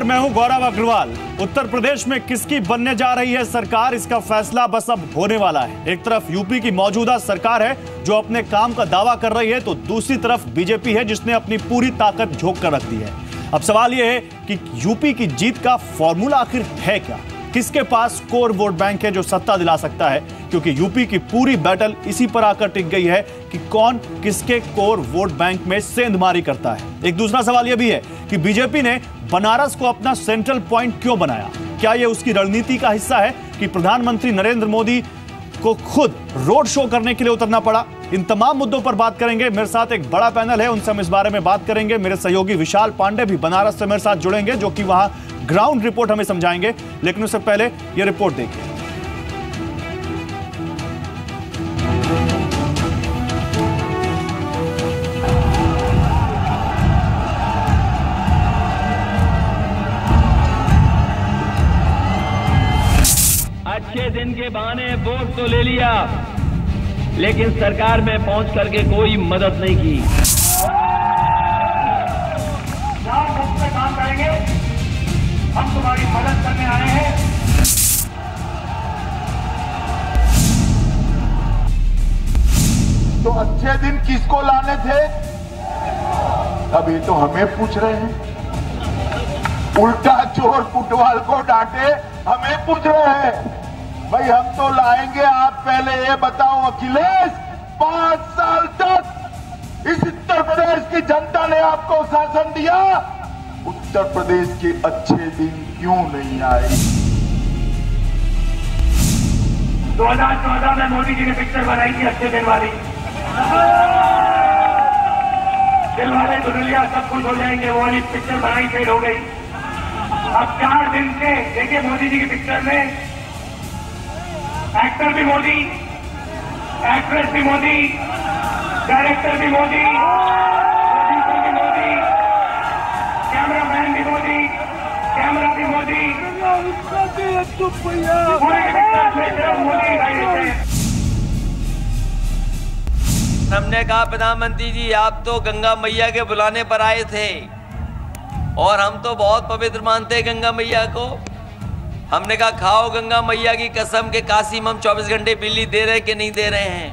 मैं हूं गौरव अग्रवाल। उत्तर प्रदेश में किसकी बनने जा रही है सरकार, इसका फैसला बस अब होने वाला है। एक तरफ यूपी की मौजूदा सरकार है जो अपने काम का दावा कर रही है, तो दूसरी तरफ बीजेपी है जिसने अपनी पूरी ताकत झोंक कर रख दी है। अब सवाल यह है कि यूपी की जीत का फॉर्मूला आखिर है क्या, किसके पास कोर वोट बैंक है जो सत्ता दिला सकता है, क्योंकि यूपी की पूरी बैटल इसी पर आकर टिक गई है कि कौन किसके कोर वोट बैंक में सेंधमारी करता है। एक दूसरा सवाल यह भी है कि बीजेपी ने बनारस को अपना सेंट्रल पॉइंट क्यों बनाया। क्या यह उसकी रणनीति का हिस्सा है कि प्रधानमंत्री नरेंद्र मोदी को खुद रोड शो करने के लिए उतरना पड़ा। इन तमाम मुद्दों पर बात करेंगे। मेरे साथ एक बड़ा पैनल है, उनसे हम इस बारे में बात करेंगे। मेरे सहयोगी विशाल पांडे भी बनारस से मेरे साथ जुड़ेंगे, जो कि वहां ग्राउंड रिपोर्ट हमें समझाएंगे। लेकिन उससे पहले यह रिपोर्ट देखिए। अच्छे दिन के बहाने वोट तो ले लिया, लेकिन सरकार में पहुंच करके कोई मदद नहीं की। काम करेंगे, हम तुम्हारी मदद करने आए हैं। तो अच्छे दिन किसको लाने थे, अब ये तो हमें पूछ रहे हैं। उल्टा चोर फुटबॉल को डांटे हमें पूछ रहे हैं। भाई हम तो लाएंगे, आप पहले ये बताओ अखिलेश, 5 साल तक इस उत्तर प्रदेश की जनता ने आपको शासन दिया, उत्तर प्रदेश के अच्छे दिन क्यों नहीं आए। 2014 में मोदी जी ने पिक्चर बनाई थी अच्छे दिन वाली, दिल वाले दुनिया सब कुछ हो जाएंगे, वो वाली पिक्चर बनाई फेल हो गई। अब 4 दिन से देखिए मोदी जी की पिक्चर में एक्टर भी मोदी, एक्ट्रेस भी मोदी, डायरेक्टर भी मोदी, प्रोड्यूसर भी मोदी, कैमरामैन भी मोदी, कैमरा भी मोदी, पूरे पिक्चर में सिर्फ मोदी है। हमने कहा प्रधानमंत्री जी आप तो गंगा मैया के बुलाने पर आए थे और हम तो बहुत पवित्र मानते हैं गंगा मैया को। हमने कहा खाओ गंगा मैया की कसम के काशी में हम 24 घंटे बिजली दे रहे कि नहीं दे रहे हैं।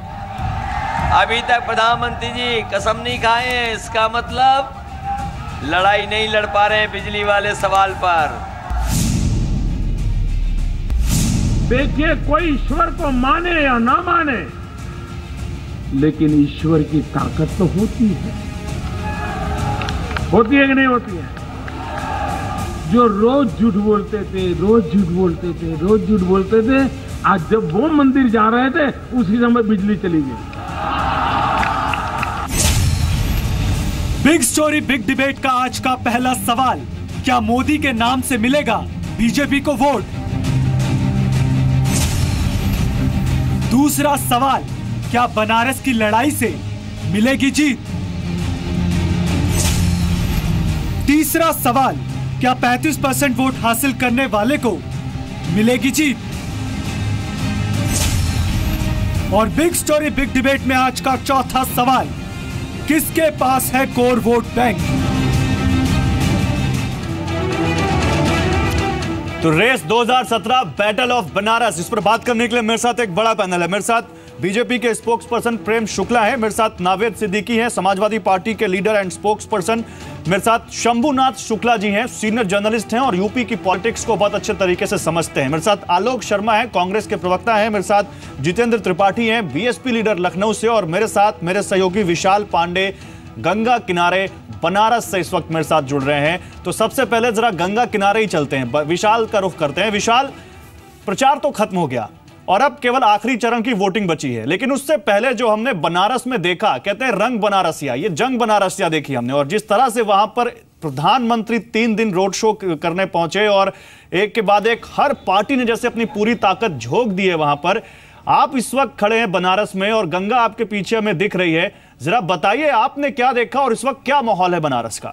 अभी तक प्रधानमंत्री जी कसम नहीं खाए हैं, इसका मतलब लड़ाई नहीं लड़ पा रहे हैं बिजली वाले सवाल पर। देखिए कोई ईश्वर को माने या ना माने, लेकिन ईश्वर की ताकत तो होती है कि नहीं होती है। जो रोज झूठ बोलते थे, रोज झूठ बोलते थे, रोज झूठ बोलते थे, आज जब वो मंदिर जा रहे थे उसी समय बिजली चली गई। बिग स्टोरी बिग डिबेट का आज का पहला सवाल, क्या मोदी के नाम से मिलेगा बीजेपी को वोट। दूसरा सवाल, क्या बनारस की लड़ाई से मिलेगी जीत। तीसरा सवाल, क्या 35% वोट हासिल करने वाले को मिलेगी जीत। और बिग स्टोरी बिग डिबेट में आज का चौथा सवाल, किसके पास है कोर वोट बैंक। तो रेस 2017 बैटल ऑफ बनारस, इस पर बात करने के लिए मेरे साथ एक बड़ा पैनल है। मेरे साथ बीजेपी के स्पोक्स पर्सन प्रेम शुक्ला है, मेरे साथ नावेद सिद्दीकी हैं, समाजवादी पार्टी के लीडर एंड स्पोक्स पर्सन। मेरे साथ शंभुनाथ शुक्ला जी हैं, सीनियर जर्नलिस्ट हैं और यूपी की पॉलिटिक्स को बहुत अच्छे तरीके से समझते हैं। मेरे साथ आलोक शर्मा है, कांग्रेस के प्रवक्ता हैं। मेरे साथ जितेंद्र त्रिपाठी हैं, बीएसपी लीडर लखनऊ से। और मेरे साथ मेरे सहयोगी विशाल पांडे गंगा किनारे बनारस से इस वक्त मेरे साथ जुड़ रहे हैं। तो सबसे पहले जरा गंगा किनारे ही चलते हैं, विशाल का रुख करते हैं। विशाल, प्रचार तो खत्म हो गया और अब केवल आखिरी चरण की वोटिंग बची है, लेकिन उससे पहले जो हमने बनारस में देखा, कहते हैं रंग बनारसिया, ये जंग बनारसिया देखी हमने। और जिस तरह से वहां पर प्रधानमंत्री 3 दिन रोड शो करने पहुंचे और एक के बाद एक हर पार्टी ने जैसे अपनी पूरी ताकत झोंक दी है वहां पर। आप इस वक्त खड़े हैं बनारस में और गंगा आपके पीछे हमें दिख रही है, जरा बताइए आपने क्या देखा और इस वक्त क्या माहौल है बनारस का।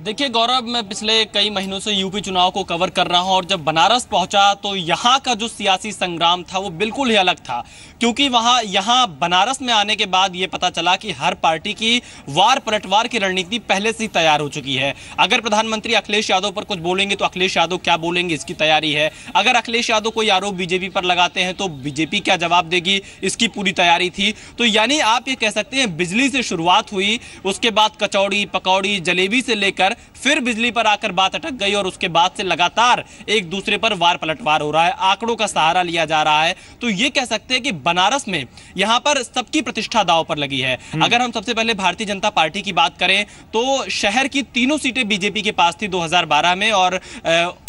देखिए गौरव, मैं पिछले कई महीनों से यूपी चुनाव को कवर कर रहा हूं और जब बनारस पहुंचा तो यहां का जो सियासी संग्राम था वो बिल्कुल ही अलग था, क्योंकि यहां बनारस में आने के बाद ये पता चला कि हर पार्टी की वार पलटवार की रणनीति पहले से ही तैयार हो चुकी है। अगर प्रधानमंत्री अखिलेश यादव पर कुछ बोलेंगे तो अखिलेश यादव क्या बोलेंगे इसकी तैयारी है। अगर अखिलेश यादव कोई आरोप बीजेपी पर लगाते हैं तो बीजेपी क्या जवाब देगी इसकी पूरी तैयारी थी। तो यानी आप ये कह सकते हैं बिजली से शुरुआत हुई, उसके बाद कचौड़ी पकौड़ी जलेबी से लेकर फिर बिजली पर आकर बात अटक गई और उसके बाद से लगातार एक दूसरे पर वार पलटवार हो रहा है, आंकड़ों का सहारा लिया जा रहा है। तो ये कह सकते हैं कि बनारस में यहां पर सबकी प्रतिष्ठा दांव पर लगी है। अगर हम सबसे पहले भारतीय जनता पार्टी की बात करें तो शहर की तीनों सीटें बीजेपी के पास थी 2012 में और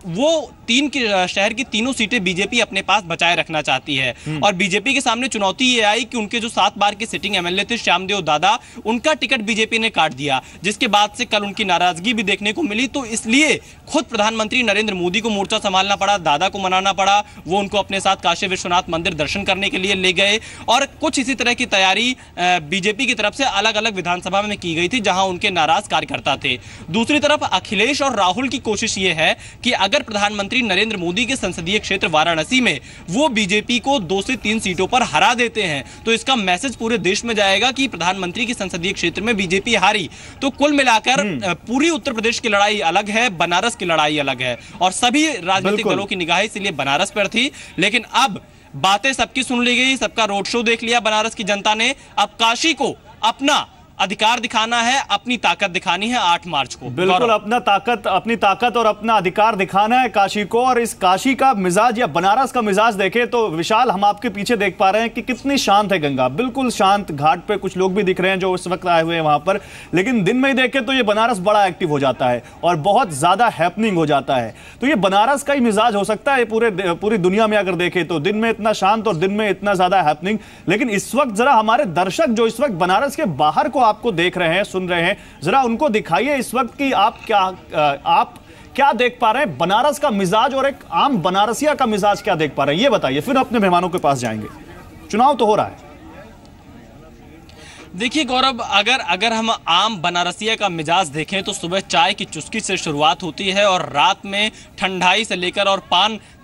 वो शहर की तीनों सीटें बीजेपी अपने पास बचाए रखना चाहती है। और बीजेपी के सामने चुनौती ये आई कि उनके जो 7 बार के सिटिंग एमएलए थे श्यामदेव दादा, उनका टिकट बीजेपी ने काट दिया, जिसके बाद से कल उनकी नाराजगी भी देखने को मिली। तो इसलिए खुद प्रधानमंत्री नरेंद्र मोदी को मोर्चा संभालना पड़ा, दादा को मनाना पड़ा, वो उनको अपने साथ काशी विश्वनाथ मंदिर दर्शन करने के लिए ले गए। और कुछ इसी तरह की तैयारी बीजेपी की तरफ से अलग अलग विधानसभा में की गई थी जहां उनके नाराज कार्यकर्ता थे। दूसरी तरफ अखिलेश और राहुल की कोशिश ये है कि अगर प्रधानमंत्री नरेंद्र मोदी के संसदीय क्षेत्र वाराणसी में वो बीजेपी को 2 से 3 सीटों पर हरा देते हैं तो इसका मैसेज पूरे देश में जाएगा कि प्रधानमंत्री के संसदीय क्षेत्र में बीजेपी हारी। तो कुल मिलाकर पूरी उत्तर प्रदेश की लड़ाई अलग है, बनारस की लड़ाई अलग है और सभी राजनीतिक दलों की निगाहें इसलिए बनारस पर थी। लेकिन अब बातें सबकी सुन ली गई, सबका रोड शो देख लिया बनारस की जनता ने। अब काशी को अपना अधिकार दिखाना है, अपनी ताकत दिखानी है 8 मार्च को। बिल्कुल अपनी ताकत और अपना अधिकार दिखाना है काशी को। और इस काशी का मिजाज या बनारस का मिजाज देखें तो विशाल, हम आपके पीछे देख पा रहे हैं कि कितनी शांत है गंगा, बिल्कुल शांत। घाट पे कुछ लोग भी दिख रहे हैं जो इस वक्त आए हुए हैं वहां पर, लेकिन दिन में ही देखें तो ये बनारस बड़ा एक्टिव हो जाता है और बहुत ज्यादा हैपनिंग हो जाता है। तो ये बनारस का ही मिजाज हो सकता है पूरी दुनिया में अगर देखें तो, दिन में इतना शांत और दिन में इतना ज्यादा हैपनिंग। लेकिन इस वक्त जरा हमारे दर्शक जो इस वक्त बनारस के बाहर को आपको देख रहे हैं, सुन रहे हैं, जरा उनको दिखाइए इस वक्त कि आप क्या देख पा रहे हैं बनारस का मिजाज और एक आम बनारसिया का मिजाज क्या देख पा रहे हैं, ये बताइए, फिर अपने मेहमानों के पास जाएंगे। चुनाव तो हो रहा है। देखिए गौरव, अगर हम आम बनारसिया का मिजाज देखें तो सुबह चाय की चुस्की से शुरुआत होती है और रात में ठंडाई से लेकर और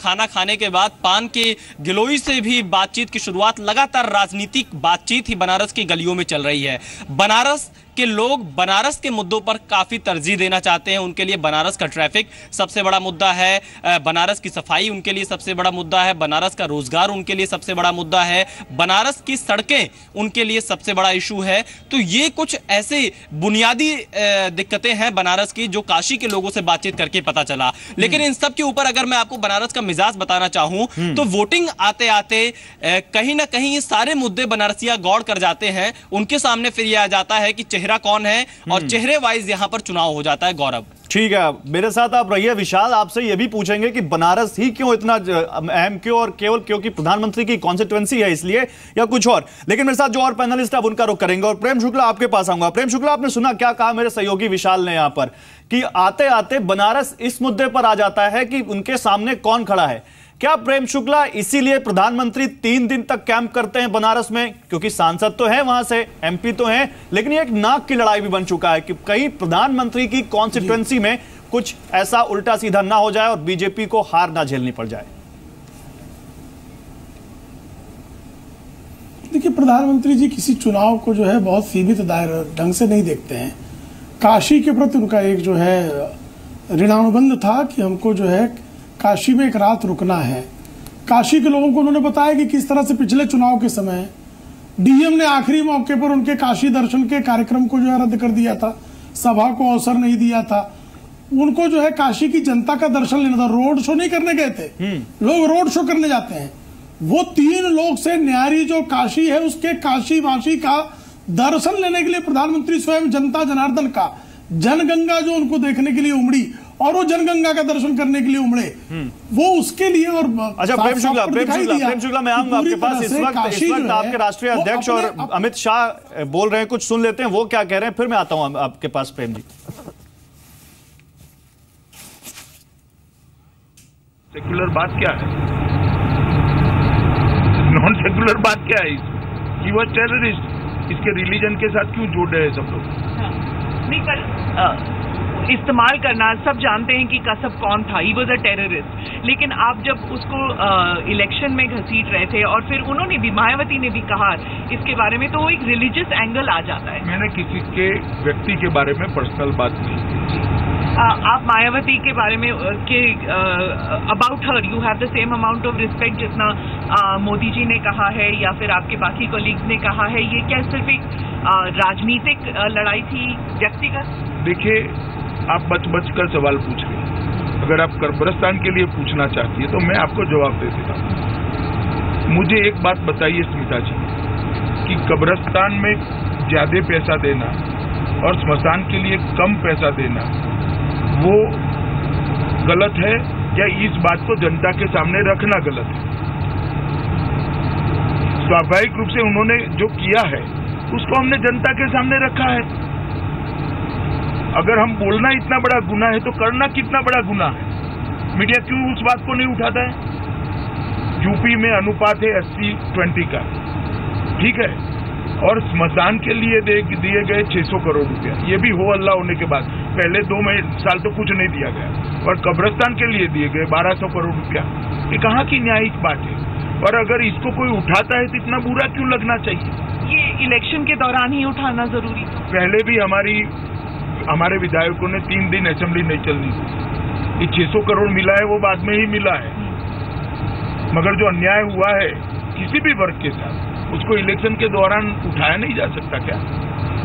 खाना खाने के बाद पान के गिलोई से भी बातचीत की शुरुआत, लगातार राजनीतिक बातचीत ही बनारस की गलियों में चल रही है। बनारस के लोग बनारस के मुद्दों पर काफी तरजीह देना चाहते हैं। उनके लिए बनारस का ट्रैफिक सबसे बड़ा मुद्दा है, बनारस की सफाई उनके लिए सबसे बड़ा मुद्दा है, बनारस का रोजगार उनके लिए सबसे बड़ा मुद्दा है, बनारस की सड़कें उनके लिए सबसे बड़ा इशू है। तो ये कुछ ऐसे बुनियादी दिक्कतें हैं बनारस की जो काशी के लोगों से बातचीत करके पता चला। लेकिन इन सब के ऊपर अगर मैं आपको बनारस का मिजाज बताना चाहूं तो वोटिंग आते आते कहीं ना कहीं ये सारे मुद्दे बनारसिया गौर कर जाते हैं। उनके सामने फिर यह आ जाता है कि चेहरा कौन है और चेहरे वाइज यहां पर चुनाव हो जाता है। गौरव ठीक है, मेरे साथ आप रहिए। विशाल, आपसे यह भी पूछेंगे कि बनारस ही क्यों इतना अहम क्यों, और केवल क्योंकि प्रधानमंत्री की कॉन्स्टिट्यूएंसी है इसलिए या कुछ और। लेकिन मेरे साथ जो और पैनलिस्ट है उनका रुख करेंगे और प्रेम शुक्ला आपके पास आऊंगा। प्रेम शुक्ला, आपने सुना क्या कहा मेरे सहयोगी विशाल ने यहां पर कि आते आते बनारस इस मुद्दे पर आ जाता है कि उनके सामने कौन खड़ा है। क्या प्रेम शुक्ला इसीलिए प्रधानमंत्री 3 दिन तक कैंप करते हैं बनारस में, क्योंकि सांसद तो है वहां से, एमपी तो हैं, लेकिन ये एक नाक की लड़ाई भी बन चुका है कि कहीं प्रधानमंत्री की कॉन्स्टिट्यूएंसी में कुछ ऐसा उल्टा सीधा ना हो जाए और बीजेपी को हार ना झेलनी पड़ जाए। देखिए, प्रधानमंत्री जी किसी चुनाव को जो है बहुत सीमित दायरे ढंग से नहीं देखते हैं। काशी के प्रति उनका एक जो है ऋणानुबंध था कि हमको जो है काशी में एक रात रुकना है। काशी के लोगों को उन्होंने बताया कि किस तरह से पिछले चुनाव के समय डीएम ने आखिरी मौके पर उनके काशी दर्शन के कार्यक्रम को जो है रद्द कर दिया था, सभा को अवसर नहीं दिया था। उनको जो है काशी की जनता का दर्शन लेना था, रोड शो नहीं करने गए थे। लोग रोड शो करने जाते हैं। वो 3 लोग से न्यारी जो काशी है उसके काशी वासी का दर्शन लेने के लिए प्रधानमंत्री स्वयं जनता जनार्दन का जनगंगा जो उनको देखने के लिए उमड़ी और वो जनगंगा का दर्शन करने के लिए उमड़े, वो उसके लिए। और अच्छा प्रेम शुक्ला मैं आऊंगा आपके पास। इस वक्त आपके राष्ट्रीय अध्यक्ष और अमित शाह बोल रहे हैं, कुछ सुन लेते हैं वो क्या कह रहे हैं, फिर मैं आता हूं आपके पास। प्रेम जी, सेक्युलर बात क्या है, नॉन सेक्युलर बात क्या है? ही वाज टेररिस्ट, इसके रिलीजन के साथ क्यों जोड़ रहे हैं सब लोग? इस्तेमाल करना, सब जानते हैं कि कसब कौन था, ही वॉज अ टेररिस्ट। लेकिन आप जब उसको इलेक्शन में घसीट रहे थे और फिर उन्होंने भी, मायावती ने भी कहा इसके बारे में, तो वो एक रिलीजियस एंगल आ जाता है। मैंने किसी के व्यक्ति के बारे में पर्सनल बात नहीं की। आप मायावती के बारे में about her you have the same amount of respect जितना मोदी जी ने कहा है या फिर आपके बाकी कोलीग्स ने कहा है। ये क्या सिर्फ एक राजनीतिक लड़ाई थी, व्यक्तिगत? देखिए, आप बच कर सवाल पूछ रहे हैं। अगर आप कब्रिस्तान के लिए पूछना चाहती है तो मैं आपको जवाब दे देता हूँ। मुझे एक बात बताइए स्मिता जी, कि कब्रिस्तान में ज्यादा पैसा देना और स्मशान के लिए कम पैसा देना वो गलत है, या इस बात को जनता के सामने रखना गलत है? स्वाभाविक रूप से उन्होंने जो किया है उसको हमने जनता के सामने रखा है। अगर हम बोलना इतना बड़ा गुनाह है तो करना कितना बड़ा गुनाह है? मीडिया क्यों उस बात को नहीं उठाता है? यूपी में अनुपात है 80-20 का, ठीक है, और स्मशान के लिए दिए गए 600 करोड़ रुपया, ये भी हो अल्लाह होने के बाद। पहले 2 साल तो कुछ नहीं दिया गया, और कब्रिस्तान के लिए दिए गए 1200 करोड़ रुपया। ये कहाँ की न्यायिक बात है? और अगर इसको कोई उठाता है तो इतना बुरा क्यों लगना चाहिए? ये इलेक्शन के दौरान ही उठाना जरूरी था। पहले भी हमारे विधायकों ने 3 दिन असेंबली नहीं चलनी थी। ये 600 करोड़ मिला है वो बाद में ही मिला है, मगर जो अन्याय हुआ है किसी भी वर्ग के साथ, उसको इलेक्शन के दौरान उठाया नहीं जा सकता क्या?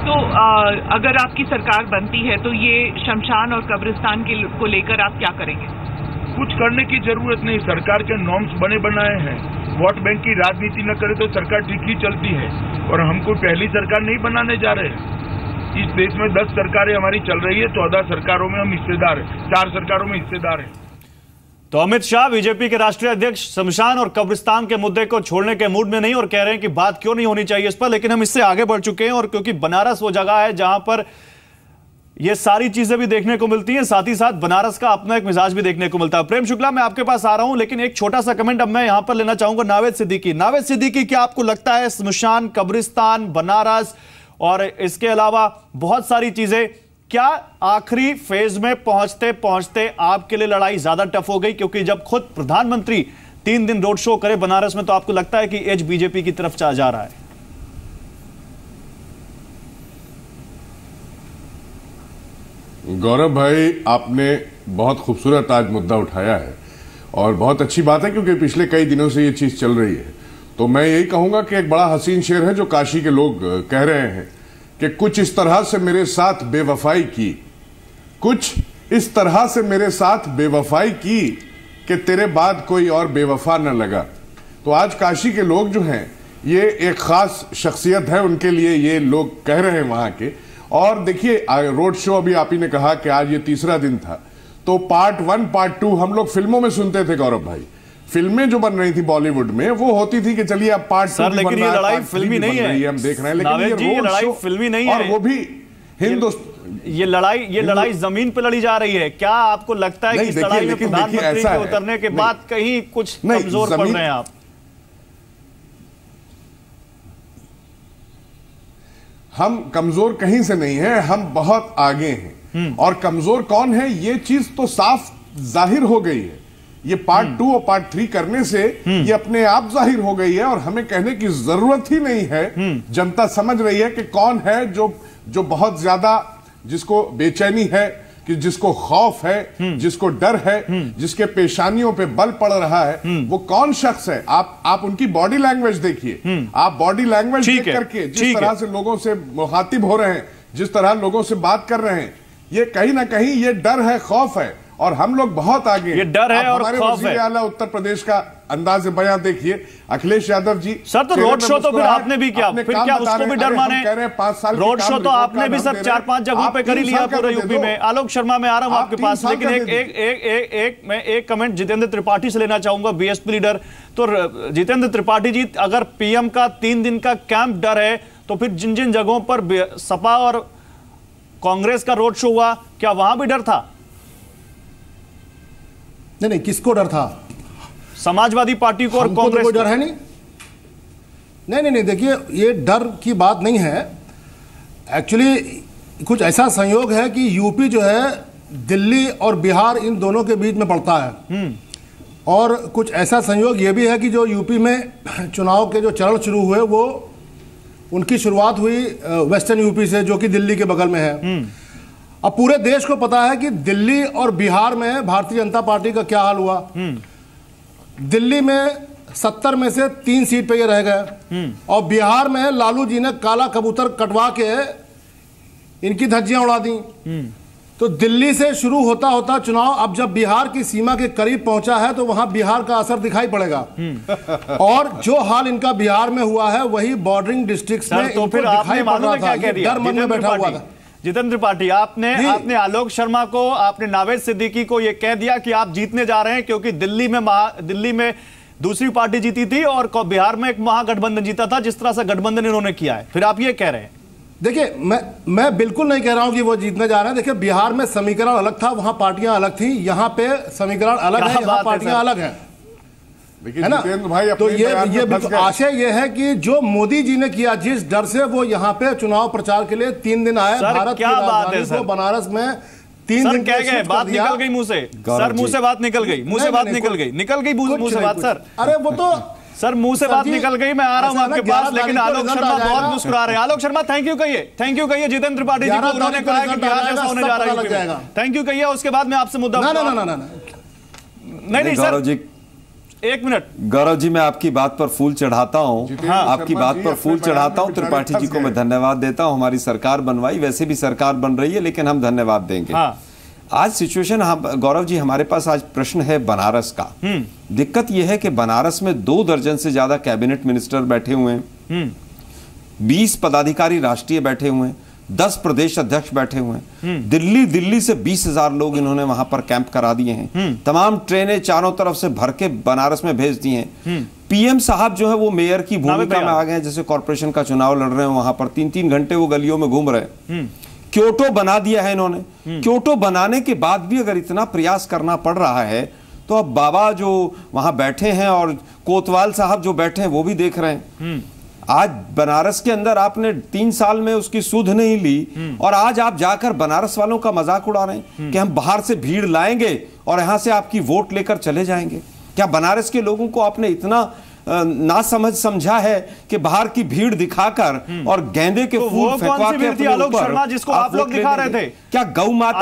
तो अगर आपकी सरकार बनती है तो ये शमशान और कब्रिस्तान को लेकर आप क्या करेंगे? कुछ करने की जरूरत नहीं। सरकार के नॉर्म्स बने बनाए हैं। वोट बैंक की राजनीति न करे तो सरकार ठीक ही चलती है, और हम कोई पहली सरकार नहीं बनाने जा रहे हैं। इस देश में 10 सरकारें हमारी चल रही है, 14 सरकारों में हम हिस्सेदार हैं, 4 सरकारों में हिस्सेदार हैं। तो अमित शाह बीजेपी के राष्ट्रीय अध्यक्ष शमशान और कब्रिस्तान के मुद्दे को छोड़ने के मूड में नहीं, और कह रहे हैं कि बात क्यों नहीं होनी चाहिए इस पर। लेकिन हम इससे आगे बढ़ चुके हैं, और क्योंकि बनारस वो जगह है जहां पर ये सारी चीजें भी देखने को मिलती हैं, साथ ही साथ बनारस का अपना एक मिजाज भी देखने को मिलता है। प्रेम शुक्ला, मैं आपके पास आ रहा हूं, लेकिन एक छोटा सा कमेंट अब मैं यहां पर लेना चाहूंगा नावेद सिद्दीकी। नावेद सिद्दीकी, क्या आपको लगता है शमशान, कब्रिस्तान, बनारस और इसके अलावा बहुत सारी चीजें, क्या आखिरी फेज में पहुंचते पहुंचते आपके लिए लड़ाई ज्यादा टफ हो गई? क्योंकि जब खुद प्रधानमंत्री 3 दिन रोड शो करे बनारस में, तो आपको लगता है कि एज बीजेपी की तरफ जा रहा है? गौरव भाई, आपने बहुत खूबसूरत आज मुद्दा उठाया है, और बहुत अच्छी बात है, क्योंकि पिछले कई दिनों से ये चीज चल रही है। तो मैं यही कहूंगा कि एक बड़ा हसीन शेर है जो काशी के लोग कह रहे हैं कि कुछ इस तरह से मेरे साथ बेवफाई की, कुछ इस तरह से मेरे साथ बेवफाई की कि तेरे बाद कोई और बेवफा न लगा। तो आज काशी के लोग जो हैं, ये एक खास शख्सियत है उनके लिए, ये लोग कह रहे हैं वहां के। और देखिए, रोड शो अभी आप ही ने कहा कि आज ये तीसरा दिन था, तो पार्ट 1 पार्ट 2 हम लोग फिल्मों में सुनते थे गौरव भाई। फिल्में जो बन रही थी बॉलीवुड में, वो होती थी कि चलिए अब पार्ट 2 लेकिन ये लड़ाई फिल्मी नहीं है, हम देख रहे हैं, लेकिन ये लड़ाई फिल्मी नहीं है, और वो भी हिंदुस्तान, ये लड़ाई जमीन पे लड़ी जा रही है। क्या आपको लगता है कि इस लड़ाई में प्रधानमंत्री के उतरने के बाद कहीं कुछ कमजोर पड़ रहे हैं आप? हम कमजोर कहीं से नहीं है, हम बहुत आगे हैं। और कमजोर कौन है ये चीज तो साफ जाहिर हो गई है। ये पार्ट 2 और पार्ट 3 करने से ये अपने आप जाहिर हो गई है, और हमें कहने की जरूरत ही नहीं है। जनता समझ रही है कि कौन है जो बहुत ज्यादा, जिसको बेचैनी है, कि जिसको खौफ है, जिसको डर है, जिसके पेशानियों पे बल पड़ रहा है, वो कौन शख्स है। आप उनकी बॉडी लैंग्वेज देखिए, आप बॉडी लैंग्वेज देख करके जिस तरह से लोगों से मुखातिब हो रहे हैं, जिस तरह लोगों से बात कर रहे हैं, ये कहीं ना कहीं ये डर है, खौफ है, और हम लोग बहुत आगे। ये डर है और खौफ है। आला उत्तर प्रदेश का अंदाज बयां देखिए, अखिलेश यादव जी। सर, तो रोड शो तो फिर आपने भी किया, फिर क्या उसको भी डर माने? 5 साल रोड शो तो आपने भी सर 4-5 जगहों पे कर ही लिया पूरे यूपी में। आलोक शर्मा, मैं आ रहा हूं आपके पास, लेकिन मैं एक कमेंट जितेंद्र त्रिपाठी से लेना चाहूंगा, बीएसपी लीडर। तो जितेंद्र त्रिपाठी जी, अगर पीएम का 3 दिन का कैंप डर है, तो फिर जिन जिन जगहों पर सपा और कांग्रेस का रोड शो हुआ, क्या वहां भी डर था? नहीं, किसको डर था? समाजवादी पार्टी को और कांग्रेस को डर है नहीं, देखिए, ये डर की बात नहीं है। एक्चुअली कुछ ऐसा संयोग है कि यूपी जो है दिल्ली और बिहार इन दोनों के बीच में पड़ता है। और कुछ ऐसा संयोग ये भी है कि जो यूपी में चुनाव के जो चरण शुरू हुए वो उनकी शुरुआत हुई वेस्टर्न यूपी से, जो कि दिल्ली के बगल में है। अब पूरे देश को पता है कि दिल्ली और बिहार में भारतीय जनता पार्टी का क्या हाल हुआ। दिल्ली में 70 में से 3 सीट पे ये रह गए और बिहार में लालू जी ने काला कबूतर कटवा के इनकी धज्जियां उड़ा दी। तो दिल्ली से शुरू होता होता चुनाव अब जब बिहार की सीमा के करीब पहुंचा है तो वहां बिहार का असर दिखाई पड़ेगा। और जो हाल इनका बिहार में हुआ है वही बॉर्डरिंग डिस्ट्रिक्ट्स में तो फिर आपने मालूम है क्या कह दिया? डर मन में बैठा हुआ था। जितेंद्र त्रिपाठी, आपने आलोक शर्मा को, आपने नावेद सिद्दीकी को यह कह दिया कि आप जीतने जा रहे हैं क्योंकि दिल्ली में दूसरी पार्टी जीती थी और बिहार में एक महागठबंधन जीता था, जिस तरह से गठबंधन इन्होंने किया है। फिर आप ये कह रहे हैं? देखिए, मैं बिल्कुल नहीं कह रहा हूं कि वो जीतने जा रहे हैं। देखिए, बिहार में समीकरण अलग था, वहां पार्टियां अलग थी, यहां पे समीकरण अलग है, यहां पार्टियां अलग हैं, है ना? भाई तो ये आशय ये है कि जो मोदी जी ने किया, जिस डर से वो यहाँ पे चुनाव प्रचार के लिए 3 दिन आए, भारत की राजधानी को बनारस में 3 दिन कह गए, बात निकल गई मुंह से, सर मुंह से बात निकल गई, मुंह से बात निकल गई मुंह से बात। सर अरे वो तो सर मुंह से बात निकल गई, मैं आ रहा हूं आपके पास, लेकिन आलोक शर्मा बहुत मुस्कुरा रहे हैं। आलोक शर्मा थैंक यू कहिए जितेंद्र त्रिपाठी जी को, उन्होंने कहा कि बिहार जैसा होने जा रहा है। थैंक यू कहिए, उसके बाद मैं आपसे मुद्दा नहीं सर जी, 1 मिनट। गौरव जी, मैं आपकी बात पर फूल चढ़ाता हूं, आपकी बात पर फूल चढ़ाता हूं। त्रिपाठी जी को मैं धन्यवाद देता हूं, हमारी सरकार बनवाई, वैसे भी सरकार बन रही है, लेकिन हम धन्यवाद देंगे। आज सिचुएशन, गौरव जी, हमारे पास आज प्रश्न है बनारस का। दिक्कत यह है कि बनारस में 2 दर्जन से ज्यादा कैबिनेट मिनिस्टर बैठे हुए हैं, 20 पदाधिकारी राष्ट्रीय बैठे हुए हैं, 10 प्रदेश अध्यक्ष बैठे हुए हैं। दिल्ली से 20,000 लोग इन्होंने वहां पर कैंप करा दिए हैं। तमाम ट्रेनें चारों तरफ से भर के बनारस में भेज दी हैं। पीएम साहब जो है वो मेयर की भूमिका में आ गए हैं, जैसे कॉर्पोरेशन का चुनाव लड़ रहे हैं, वहां पर 3-3 घंटे वो गलियों में घूम रहे हैं। क्योटो बना दिया है इन्होंने। क्योटो बनाने के बाद भी अगर इतना प्रयास करना पड़ रहा है तो अब बाबा जो वहां बैठे हैं और कोतवाल साहब जो बैठे हैं वो भी देख रहे हैं। आज बनारस के अंदर आपने 3 साल में उसकी सुध नहीं ली और आज आप जाकर बनारस वालों का मजाक उड़ा रहे हैं कि हम बाहर से भीड़ लाएंगे और यहां से आपकी वोट लेकर चले जाएंगे। क्या बनारस के लोगों को आपने इतना ना समझा है कि बाहर की भीड़ दिखाकर और गेंदे के फूल फेंकवा के आलोक शर्मा जिसको आप लोग दिखा रहे थे, क्या गौ माता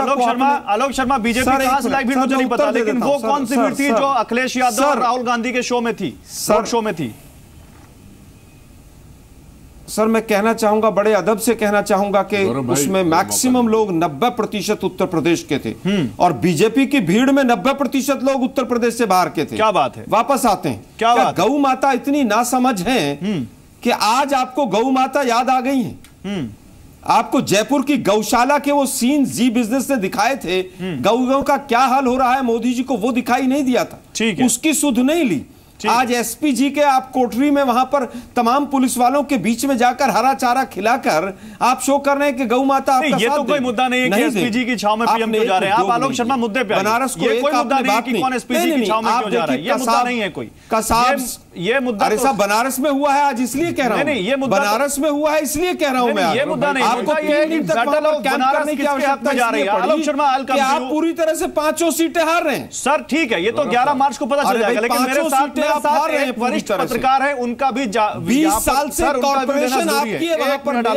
आलोक शर्मा बीजेपी कहां से लाई भीड़ मुझे नहीं पता, लेकिन वो कौन सी भीड़ थी जो अखिलेश यादव और राहुल गांधी के शो में थी, शो में थी? सर मैं कहना चाहूंगा, बड़े अदब से कहना चाहूंगा कि उसमें मैक्सिमम लोग 90% उत्तर प्रदेश के थे और बीजेपी की भीड़ में 90% लोग उत्तर प्रदेश से बाहर के थे। क्या बात है? वापस आते हैं। क्या गौ माता इतनी नासमझ है कि आज आपको गौ माता याद आ गई है? आपको जयपुर की गौशाला के वो सीन जी बिजनेस ने दिखाए थे, गौ का क्या हाल हो रहा है मोदी जी को वो दिखाई नहीं दिया था, उसकी सुध नहीं ली। आज एसपी जी के आप कोठरी में वहां पर तमाम पुलिस वालों के बीच में जाकर हरा चारा खिलाकर आप शो कर रहे हैं कि गौ माता आपका ये तो कोई मुद्दा नहीं है कि एसपी जी की छाव में पीएम क्यों जा रहे हैं। आप आलोक शर्मा मुद्दे पे बनारस को कोई मुद्दा नहीं है कि कौन एसपी जी की छाव में क्यों जा रहा है, ये मुद्दा नहीं है कोई। ये मुद्दा अरे साहब बनारस में हुआ है आज इसलिए कह रहा हूं, नहीं ये मुद्दा बनारस में हुआ है इसलिए कह रहा हूं मैं। ये मुद्दा नहीं, आपको 3 दिन तक कैंप करने की आवश्यकता जा रही है। आलोक शर्मा आप पूरी तरह से 5 सीटें हार रहे हैं। सर ठीक है, ये तो 11 मार्च को पता चल जाएगा, लेकिन मेरे साथ वरिष्ठ पत्रकार है, उनका भी 20 साल से कॉर्पोरेशन आपकी है वहां पर,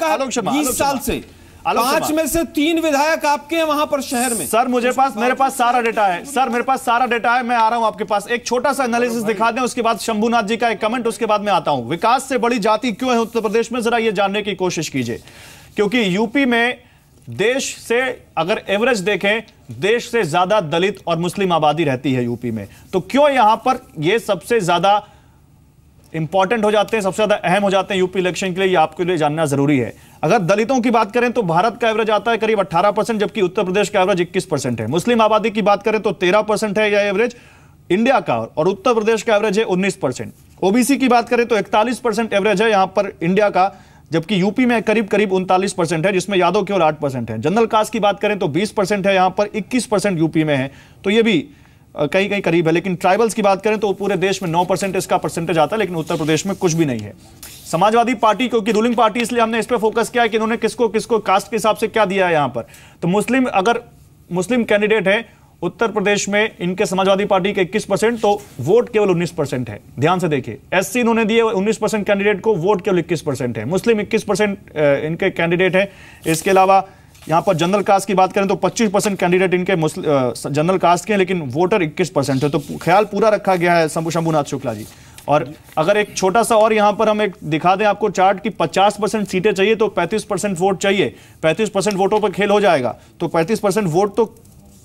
आलोक शर्मा 20 साल से 5 में से 3 विधायक आपके हैं वहां पर शहर में। सर मेरे पास सारा डेटा है, सर मेरे पास सारा डेटा है, मैं आ रहा हूं आपके पास। एक छोटा सा एनालिसिस दिखा दें, उसके बाद शंभुनाथ जी का एक कमेंट, उसके बाद मैं आता हूं। विकास से बड़ी जाति क्यों है उत्तर प्रदेश में, जरा ये जानने की कोशिश कीजिए। क्योंकि यूपी में देश से अगर एवरेज देखें, देश से ज्यादा दलित और मुस्लिम आबादी रहती है यूपी में, तो क्यों यहां पर ये सबसे ज्यादा इंपॉर्टेंट हो जाते हैं, सबसे ज्यादा अहम हो जाते हैं यूपी इलेक्शन के लिए, ये आपके लिए जानना जरूरी है। अगर दलितों की बात करें तो भारत का एवरेज आता है करीब 18%, जबकि उत्तर प्रदेश का एवरेज 21% है। मुस्लिम आबादी की बात करें तो 13% है यह एवरेज इंडिया का, और उत्तर प्रदेश का एवरेज है 19%। ओबीसी की बात करें तो 41% एवरेज है यहां पर इंडिया का, जबकि यूपी में करीब 39% है, जिसमें यादव केवल 8% है। जनरल कास्ट की बात करें तो 20% है यहां पर, 21% यूपी में है, तो यह भी कहीं कहीं करीब है। लेकिन ट्राइबल्स की बात करें तो पूरे देश में 9% इसका परसेंटेज आता है, लेकिन उत्तर प्रदेश में कुछ भी नहीं है। समाजवादी पार्टी क्योंकि रूलिंग पार्टी, इसलिए हमने इस पर फोकस किया है कि इन्होंने किसको कास्ट के हिसाब से क्या दिया है यहां पर। तो मुस्लिम अगर मुस्लिम कैंडिडेट है उत्तर प्रदेश में, इनके समाजवादी पार्टी के 21%, तो वोट केवल 19% है। ध्यान से देखिए, एससी इन्होंने दिए 19% कैंडिडेट को, वोट केवल 21% है। मुस्लिम 21% इनके कैंडिडेट है। इसके अलावा यहां पर जनरल कास्ट की बात करें तो 25% कैंडिडेट इनके जनरल कास्ट के हैं, लेकिन वोटर 21% है। तो ख्याल पूरा रखा गया है शंभुनाथ शुक्ला जी। और अगर एक छोटा सा और यहां पर हम एक दिखा दें आपको चार्ट की 50% सीटें चाहिए तो 35% वोट चाहिए। 35% वोटों पर खेल हो जाएगा, तो 35% वोट तो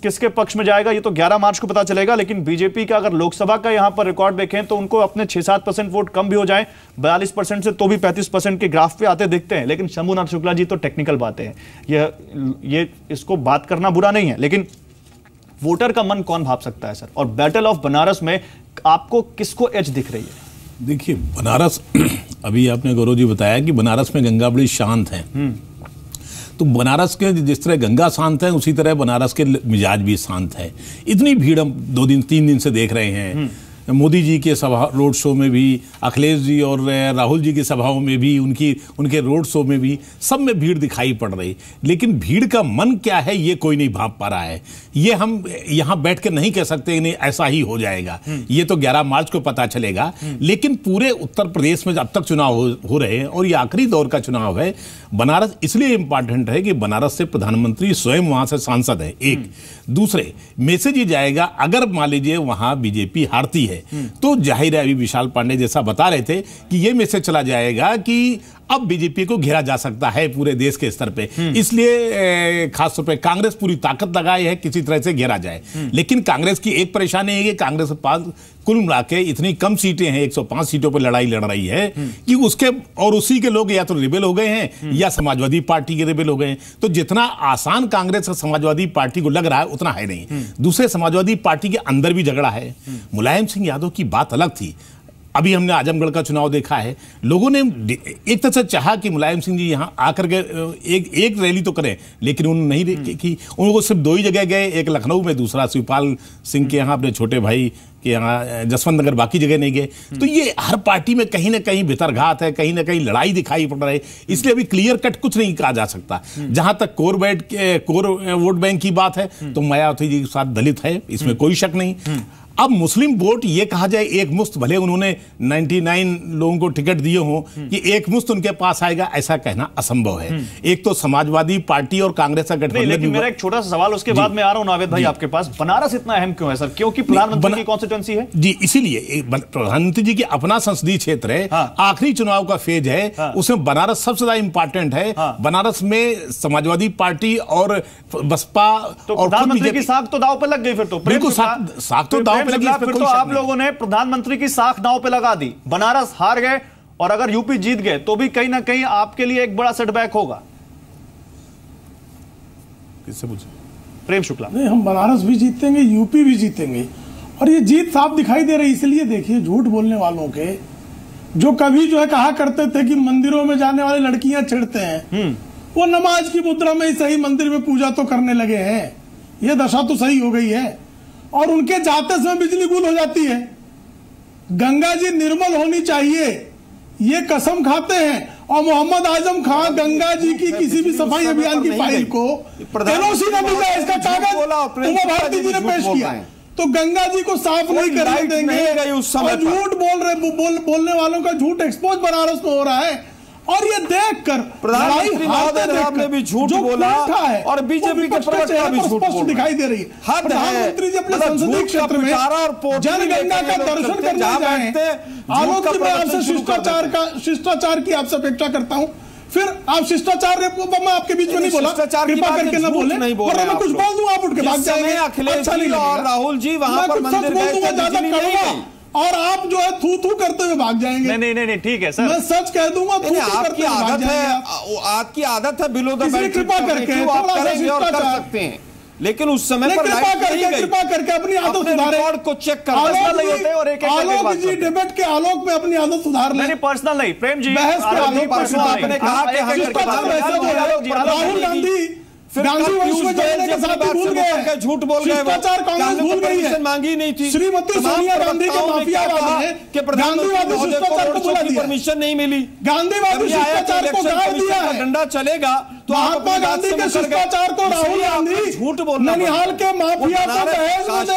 किसके पक्ष में जाएगा ये तो 11 मार्च को पता चलेगा। लेकिन बीजेपी का अगर लोकसभा का यहां पर रिकॉर्ड देखें तो उनको अपने 6-7% वोट कम भी हो जाए 42% से, तो भी 35% के ग्राफ पे आते दिखते हैं। लेकिन शंभुनाथ शुक्ला जी तो टेक्निकल बातें हैं, ये इसको बात करना बुरा नहीं है, लेकिन वोटर का मन कौन भाप सकता है सर? और बैटल ऑफ बनारस में आपको किसको एज दिख रही है? देखिए बनारस, अभी आपने गौरव जी बताया कि बनारस में गंगा बड़ी शांत है, तो बनारस के जिस तरह गंगा शांत है उसी तरह बनारस के मिजाज भी शांत है। इतनी भीड़ हम 2-3 दिन से देख रहे हैं। मोदी जी के सभा रोड शो में भी, अखिलेश जी और राहुल जी की सभाओं में भी, उनके रोड शो में भी, सब में भीड़ दिखाई पड़ रही। लेकिन भीड़ का मन क्या है ये कोई नहीं भाप पा रहा है। ये हम यहाँ बैठ के नहीं कह सकते नहीं ऐसा ही हो जाएगा, ये तो 11 मार्च को पता चलेगा। लेकिन पूरे उत्तर प्रदेश में अब तक चुनाव हो रहे हैं और ये आखिरी दौर का चुनाव है। बनारस इसलिए इंपॉर्टेंट है कि बनारस से प्रधानमंत्री स्वयं वहां से सांसद है, एक। दूसरे मैसेज ही जाएगा, अगर मान लीजिए वहां बीजेपी हारती है तो जाहिर है, अभी विशाल पांडे जैसा बता रहे थे कि ये मैसेज चला जाएगा कि अब बीजेपी को घेरा जा सकता है पूरे देश के स्तर पे। इसलिए खासतौर पे कांग्रेस पूरी ताकत लगाई है किसी तरह से घेरा जाए। लेकिन कांग्रेस की एक परेशानी है कि कांग्रेस के पास कुल मिला के इतनी कम सीटें हैं, 105 सीटों पर लड़ाई लड़ रही है कि उसके और उसी के लोग या तो रिबेल हो गए हैं या समाजवादी पार्टी के रिबेल हो गए हैं। तो जितना आसान कांग्रेस और समाजवादी पार्टी को लग रहा है उतना है नहीं। दूसरे समाजवादी पार्टी के अंदर भी झगड़ा है। मुलायम सिंह यादव की बात अलग थी। अभी हमने आजमगढ़ का चुनाव देखा है, लोगों ने एक तरह से चाहा कि मुलायम सिंह जी यहां आकर के एक रैली तो करें, लेकिन उन्होंने नहीं की। उनको सिर्फ 2 ही जगह गए, एक लखनऊ में, दूसरा शिवपाल सिंह के यहाँ अपने छोटे भाई के यहाँ जसवंत नगर, बाकी जगह नहीं गए। तो ये हर पार्टी में कहीं ना कहीं भितरघात है, कहीं ना कहीं लड़ाई दिखाई पड़ रही है। इसलिए अभी क्लियर कट कुछ नहीं कहा जा सकता। जहां तक कोर वोट बैंक की बात है तो मायावती जी के साथ दलित है, इसमें कोई शक नहीं। अब मुस्लिम वोट ये कहा जाए एक मुश्त, भले उन्होंने 99 लोगों को टिकट दिए हो कि एक मुश्त उनके पास आएगा, ऐसा कहना असंभव है। एक तो समाजवादी पार्टी और कांग्रेस का गठबंधन। लेकिन मेरा एक छोटा सा सवाल उसके बाद में आ रहा हूं नावेद भाई आपके पास, बनारस इतना अहम क्यों है सर? क्योंकि प्रधानमंत्री की कॉन्स्टिट्यूंसी है जी, इसीलिए प्रधानमंत्री जी की अपना संसदीय क्षेत्र है, आखिरी चुनाव का फेज है, उसमें बनारस सबसे ज्यादा इंपॉर्टेंट है। बनारस में समाजवादी पार्टी और बसपा और प्रधानमंत्री की साख तो दांव पे लग गई। फिर तो बिल्कुल साख तो दांव फिर तो आप लोगों ने प्रधानमंत्री की साख दांव पे लगा दी। बनारस हार गए और अगर यूपी जीत गए तो भी कहीं ना कहीं आपके लिए एक बड़ा सेटबैक होगा। किससे पूछे? प्रेम शुक्ला। नहीं, हम बनारस भी जीतेंगे, यूपी भी जीतेंगे, और ये जीत साफ दिखाई दे रही। इसलिए देखिए, झूठ बोलने वालों के, जो कभी जो है कहा करते थे कि मंदिरों में जाने वाली लड़कियां चिढ़ते हैं, वो नमाज की मुद्रा में ही सही मंदिर में पूजा तो करने लगे हैं। ये दशा तो सही हो गई है। और उनके जाते समय बिजली गुल हो जाती है। गंगा जी निर्मल होनी चाहिए, ये कसम खाते हैं। और मोहम्मद आजम खान गंगा जी की किसी भी सफाई अभियान की फाइल को एनओसी न मिला, इसका कागज उमा भारती जी ने पेश किया, तो गंगा जी को साफ नहीं करने देंगे। और झूठ बोलने वालों का झूठ एक्सपोज बनारस में हो रहा है। और ये देखकर प्रधानमंत्री महोदय ने आपने भी झूठ बोला और बीजेपी के प्रवक्ता भी झूठ बोल दिखाई दे रही है। प्रधानमंत्री जी अपने संसदीय क्षेत्र में जनगणना का दर्शन करने जाए। आलोक जी, मैं आपसे शिष्टाचार की आपसे अपेक्षा करता हूँ। फिर आप शिष्टाचार, मैं आपके बीच में नहीं बोला, कृपा करके ना बोले, वरना मैं कुछ बोल दूं आप उठ के भाग जाएंगे। अखिलेश जी और राहुल जी वहां पर मंदिर गए और आप जो है थू थू करते हुए भाग जाएंगे। नहीं, ठीक है सर, मैं सच कह दूंगा। आपकी आदत है बिलो द बेल्ट, कृपा करके आप करेंगे और कर सकते हैं, लेकिन उस समय पर कृपा करके अपनी आदत सुधारें को चेक कर। आलोक जी डिबेट के आलोक में अपनी आदत सुधार लें। पर्सनल नहीं, प्रेम जी बहस के आलोक आपने कहा कि राहुल गांधी गांधी वंश में जाने के साथ भूल गए, झूठ बोल गए, शिष्टाचार कांग्रेस भूल गई है, मांगी नहीं थी। श्रीमती सोनिया गांधी के माफियावाद ने गांधीवादी शिष्टाचार को बुला दिया, परमिशन नहीं मिली, गांधीवादी शिष्टाचार को गाड़ दिया है, डंडा चलेगा तो महात्मा गांधी के शिष्टाचार को राहुल गांधी झूठ बोलना, ननिहाल के माफिया को दहेज में दे,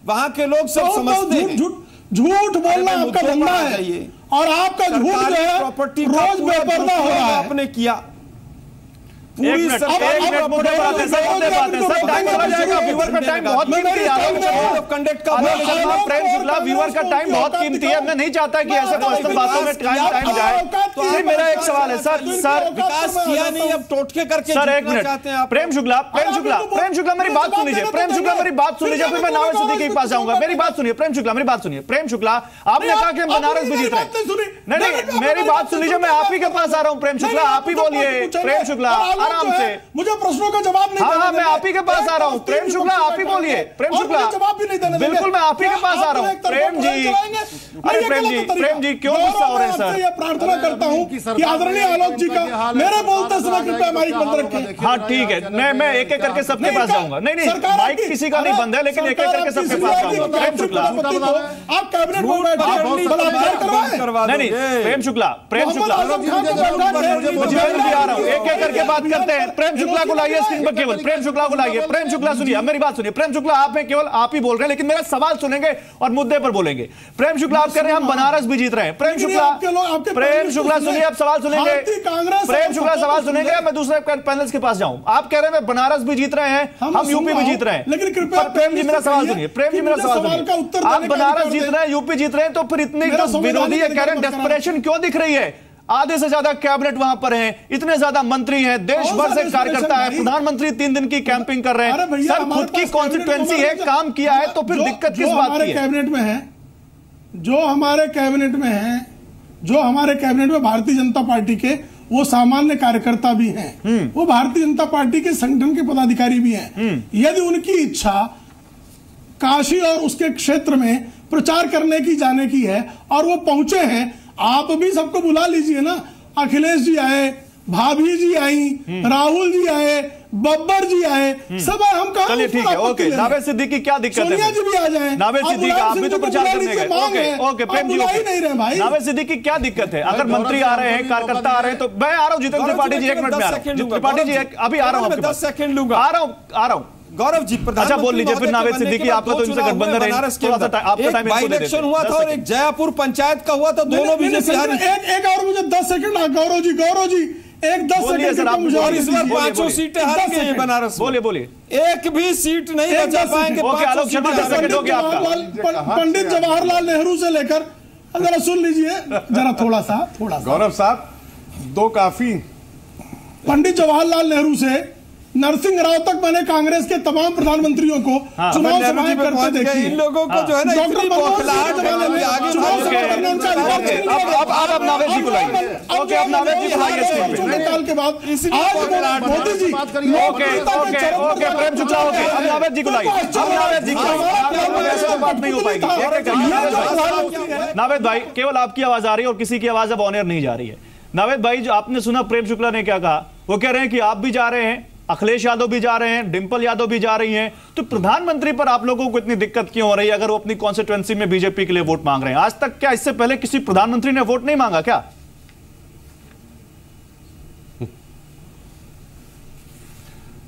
वहां के लोग सब समझते हैं। झूठ बोलना आपका धंधा है और आपका झूठ जो है रोज बेपर्दा हो रहा है। आपने किया पूरी व्यूअर का टाइम बहुत कीमती है। मैं नहीं चाहता कि ऐसे पर्सनल बातों में टाइम जाए। तो मेरा एक सवाल है सर विकास किया नहीं, अब टोटके करके सर एक मिनट, प्रेम शुक्ला मेरी बात सुन लीजिए, प्रेम शुक्ला मेरी बात सुन लीजिए, फिर मैं नावेद सिद्दीकी के पास जाऊंगा। मेरी बात सुनिए प्रेम शुक्ला, मेरी बात सुनिए। प्रेम शुक्ला आपने कहा कि हम बनारस भी जीत रहे, नहीं मेरी बात सुन लीजिए, मैं आप ही के पास आ रहा हूं। प्रेम शुक्ला आप ही बोलिए, प्रेम शुक्ला आराम से, मुझे प्रश्नों का जवाब नहीं हाँ मैं आप ही के पास आ रहा हूँ। प्रेम शुक्ला आप ही बोलिए, प्रेम शुक्ला जवाब भी नहीं देने, बिल्कुल मैं आप ही के पास आ रहा हूँ। प्रेम जी, अरे प्रेम जी क्यों गुस्सा हो रहे हैं सर? ये प्रार्थना करता हूँ कि आदरणीय आलोक जी का मेरे बोलते समय कृपया माइक बंद रखें। हाँ ठीक है, मैं एक एक करके सबके पास जाऊंगा। नहीं माइक किसी का नहीं बंद है, लेकिन एक एक करके सबके पास जाऊंगा। प्रेम शुक्ला आप कैबिनेट में नहीं प्रेम शुक्ला आ रहा हूँ, एक एक करके बात करते हैं। प्रेम शुक्ला को लाइए स्क्रीन पर, केवल प्रेम शुक्ला को लाइए। प्रेम शुक्ला सुनिए, मेरी बात सुनिए। प्रेम शुक्ला आप हैं, केवल आप ही बोल रहे हैं, लेकिन मेरा सवाल सुनेंगे और मुद्दे पर बोलेंगे। प्रेम शुक्ला आप कह रहे हैं हम बनारस भी जीत रहे हैं। प्रेम शुक्ला सुनिए, आप सवाल सुनेंगे। प्रेम शुक्ला सवाल सुनेंगे, मैं दूसरे पैनल्स के पास जाऊं। आप कह रहे हैं बनारस भी जीत रहे हैं, हम यूपी भी जीत रहे हैं, लेकिन कृपया प्रेम जी मेरा सवाल सुनिए। प्रेम जी मेरा सवाल सुनिए, आप बनारस जीत रहे हैं, यूपी जीत रहे हैं, तो फिर इतनी विरोधी कह रहे हैं डेस्परेशन क्यों दिख रही है? आधे से ज्यादा कैबिनेट वहां पर है, इतने ज्यादा मंत्री हैं, देश भर से कार्यकर्ता है, प्रधानमंत्री 3 दिन की कैंपिंग कर रहे हैं। सर खुद की कॉन्स्टिट्यूएंसी है, काम किया है, तो फिर दिक्कत किस बात की है? कैबिनेट में है, जो हमारे कैबिनेट में है, जो हमारे कैबिनेट में भारतीय जनता पार्टी के वो सामान्य कार्यकर्ता भी हैं, वो भारतीय जनता पार्टी के संगठन के पदाधिकारी भी हैं। यदि उनकी इच्छा काशी और उसके क्षेत्र में प्रचार करने की जाने की है और वो पहुंचे हैं, आप भी सबको बुला लीजिए ना। अखिलेश जी आए, भाभी जी आई, राहुल जी आए, बब्बर जी आए, सब आए। हम कहा चलिए ठीक है, ओके। नावेद सिद्दीकी क्या दिक्कत है? सोनिया जी भी आ जाए। नावेद सिद्दीकी आप भी तो प्रचार करने गए। ओके प्रेम जी, नहीं रहे भाई। नावेद सिद्दीकी क्या दिक्कत है? अगर मंत्री आ रहे हैं, कार्यकर्ता आ रहे हैं, तो मैं आ रहा हूँ जितेंद्र त्रिपाठी जी, 1 मिनट में आ रहा हूँ। त्रिपाठी जी अभी आ रहा हूँ, 10 सेकंड लूंगा, आ रहा हूँ। गौरव जी अच्छा बोल लीजिए, फिर नावेद सिद्दीकी आपका तो इनसे गठबंधन है, थोड़ा सा आपका टाइम बाई इलेक्शन हुआ था और एक जयपुर पंचायत का हुआ था, दोनों बीजेपी हारी। एक और मुझे 10 सेकंड, गौरव जी एक 10 सेकंड मुझे, और इस बार 5 सीटें हार गई है बनारस। बोलिए एक भी सीट नहीं बचा पाएंगे। पंडित जवाहरलाल नेहरू से लेकर, जरा सुन लीजिए जरा थोड़ा सा गौरव साहब, 2 काफी। पंडित जवाहरलाल नेहरू से नरसिंह राव तक मैंने कांग्रेस के तमाम प्रधानमंत्रियों को चुनाव सभाएं करते देखी। इन लोगों को जो है ना डॉक्टर अब नावेद जी को लाइए। ओके अब नावेद जी हड़ताल के बाद आज मोदी जी, ओके प्रेम शुक्ला, ओके अब नावेद जी को लाइए। अब नावेद जी को ऐसे तो बात नहीं हो पाएगी। नावेद भाई, केवल आपकी आवाज आ रही है और किसी की आवाज अब ऑन एयर नहीं जा रही है। नावेद भाई, जो आपने सुना प्रेम शुक्ला ने क्या कहा, वो कह रहे हैं कि आप भी जा रहे हैं, अखिलेश यादव भी जा रहे हैं, डिंपल यादव भी जा रही हैं, तो प्रधानमंत्री पर आप लोगों को इतनी दिक्कत क्यों हो रही है अगर वो अपनी कॉन्स्टिट्यूएंसी में बीजेपी के लिए वोट मांग रहे हैं? आज तक क्या इससे पहले किसी प्रधानमंत्री ने वोट नहीं मांगा क्या?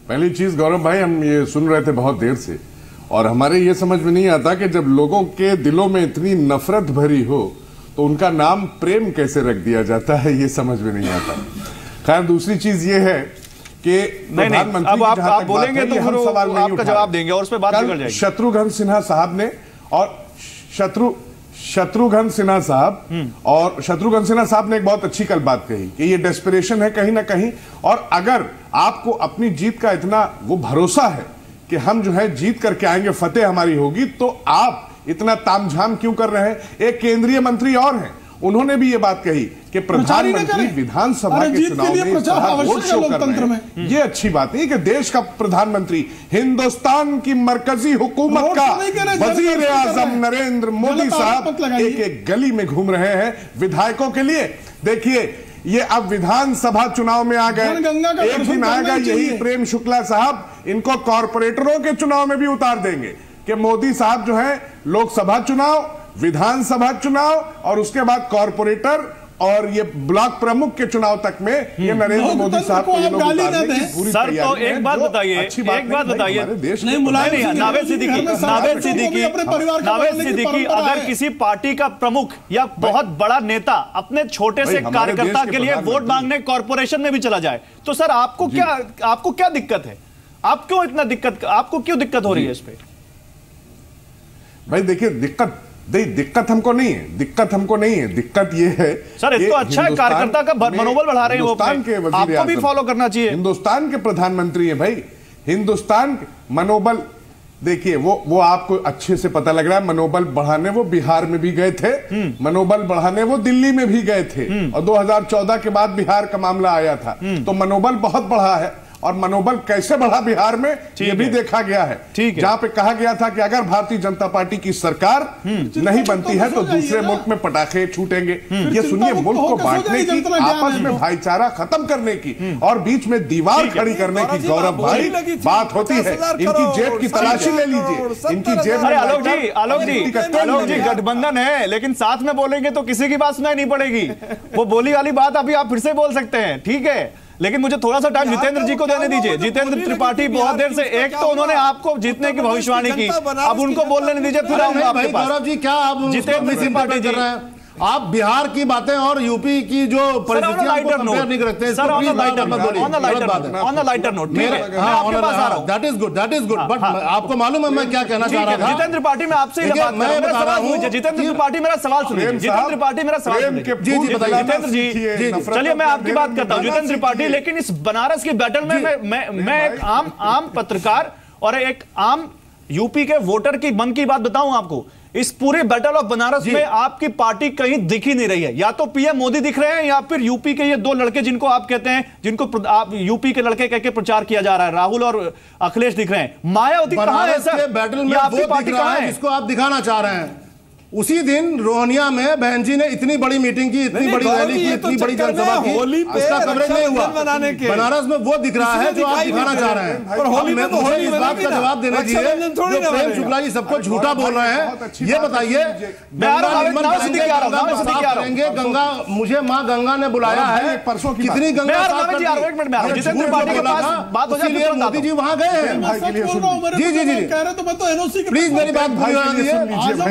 पहली चीज गौरव भाई, हम ये सुन रहे थे बहुत देर से और हमारे ये समझ में नहीं आता कि जब लोगों के दिलों में इतनी नफरत भरी हो तो उनका नाम प्रेम कैसे रख दिया जाता है, ये समझ में नहीं आता। खैर दूसरी चीज ये है कि प्रधानमंत्री, अब आप बोलेंगे तो हम सवाल नहीं आपका जवाब देंगे और उस पर बात निकल जाएगी। शत्रुघ्न सिन्हा साहब ने और शत्रुघ्न सिन्हा साहब ने एक बहुत अच्छी कल बात कही कि ये डेस्परेशन है कहीं ना कहीं, और अगर आपको अपनी जीत का इतना वो भरोसा है कि हम जो है जीत करके आएंगे, फतेह हमारी होगी, तो आप इतना तामझाम क्यों कर रहे हैं? एक केंद्रीय मंत्री और हैं, उन्होंने भी ये बात कही कि प्रधानमंत्री विधानसभा के चुनाव में वोट शो कर रहे हैं। ये अच्छी बात नहीं कि देश का प्रधानमंत्री, हिंदुस्तान की मरकजी हुकूमत का वजीर आजम नरेंद्र मोदी साहब एक गली में घूम रहे हैं विधायकों के लिए। देखिए ये अब विधानसभा चुनाव में आ गए। एक दिन आएगा यही प्रेम शुक्ला साहब इनको कॉरपोरेटरों के चुनाव में भी उतार देंगे कि मोदी साहब जो है लोकसभा चुनाव, विधानसभा चुनाव और उसके बाद कॉरपोरेटर और ये ब्लॉक प्रमुख के चुनाव तक में ये नरेंद्र मोदी साहब को ये लोग उतारने की पूरी सर तो एक बात बताइए, नावेद सिद्दीकी अगर किसी पार्टी का प्रमुख या बहुत बड़ा नेता अपने छोटे से कार्यकर्ता के लिए वोट मांगने कॉर्पोरेशन में भी चला जाए तो सर आपको क्या दिक्कत है? आप क्यों इतना आपको क्यों दिक्कत हो रही है इस पे? भाई देखिए दिक्कत हमको नहीं है, दिक्कत ये है सर ये तो अच्छा है, कार्यकर्ता का मनोबल बढ़ा रहे हैं, हिंदुस्तान के आपको भी फॉलो करना चाहिए। हिंदुस्तान के प्रधानमंत्री हैं भाई, हिंदुस्तान मनोबल देखिए वो आपको अच्छे से पता लग रहा है। मनोबल बढ़ाने वो बिहार में भी गए थे, मनोबल बढ़ाने वो दिल्ली में भी गए थे और 2014 के बाद बिहार का मामला आया था तो मनोबल बहुत बढ़ा है। और मनोबल कैसे बढ़ा बिहार में ये भी देखा गया है, जहां पे कहा गया था कि अगर भारतीय जनता पार्टी की सरकार नहीं बनती है तो दूसरे मुल्क में पटाखे छूटेंगे। ये सुनिए, मुल्क को बांटने की, आपस में भाईचारा खत्म करने की और बीच में दीवार खड़ी करने की गौरव भाई बात होती है। इनकी जेब की तलाशी ले लीजिए, इनकी जेब में। आलोक जी गठबंधन है लेकिन साथ में बोलेंगे तो किसी की बात सुनाई नहीं पड़ेगी। वो बोली वाली बात अभी आप फिर से बोल सकते हैं, ठीक है, लेकिन मुझे थोड़ा सा टाइम जितेंद्र जी को देने दीजिए। जितेंद्र त्रिपाठी बहुत देर से, एक तो उन्होंने आपको जीतने की भविष्यवाणी की, अब उनको बोलने नहीं दीजिए, फिर आऊंगा आपके पास। गौरव जी क्या आप जितेंद्र त्रिपाठी जी आप बिहार की बातें और यूपी की जो परिस्थितियां को कंपेयर नहीं करते। Sir on the lighter note that is good but आपको मालूम है मैं क्या कहना चाह रहा था। जितेंद्र त्रिपाठी में आपसे मैं बता रहा हूँ, जितेंद्र त्रिपाठी मेरा सवाल सुनिए, जितेंद्र त्रिपाठी मेरा सवाल सुनिए। जी बताइए जितेंद्र जी, चलिए मैं आपकी बात करता हूँ जितेंद्र त्रिपाठी। लेकिन इस बनारस की बैटल में मैं एक आम पत्रकार और एक आम यूपी के वोटर की मन की बात बताऊं आपको, इस पूरे बैटल ऑफ बनारस में आपकी पार्टी कहीं दिख ही नहीं रही है। या तो पीएम मोदी दिख रहे हैं या फिर यूपी के ये दो लड़के जिनको आप कहते हैं, जिनको आप यूपी के लड़के कहकर प्रचार किया जा रहा है, राहुल और अखिलेश दिख रहे हैं। मायावती कहां है सर? बैटल में आपकी पार्टी कहां है जिसको आप दिखाना चाह रहे हैं? उसी दिन रोहनिया में बहन जी ने इतनी बड़ी मीटिंग की, इतनी बड़ी रैली की, इतनी बड़ी जनसभा की, उसका कवरेज नहीं हुआ। बनारस में वो दिख रहा है जो आप दिखाना चाह रहे हैं। और होली में तो होली इस बात का जवाब देना चाहिए जो प्रेम शुक्ला जी सबको झूठा बोल रहे हैं। ये बताइए गंगा, मुझे माँ गंगा ने बुलाया है, परसों कितनी गंगा मोदी जी वहां गए हैं। जी प्लीज मेरी बात पूरी।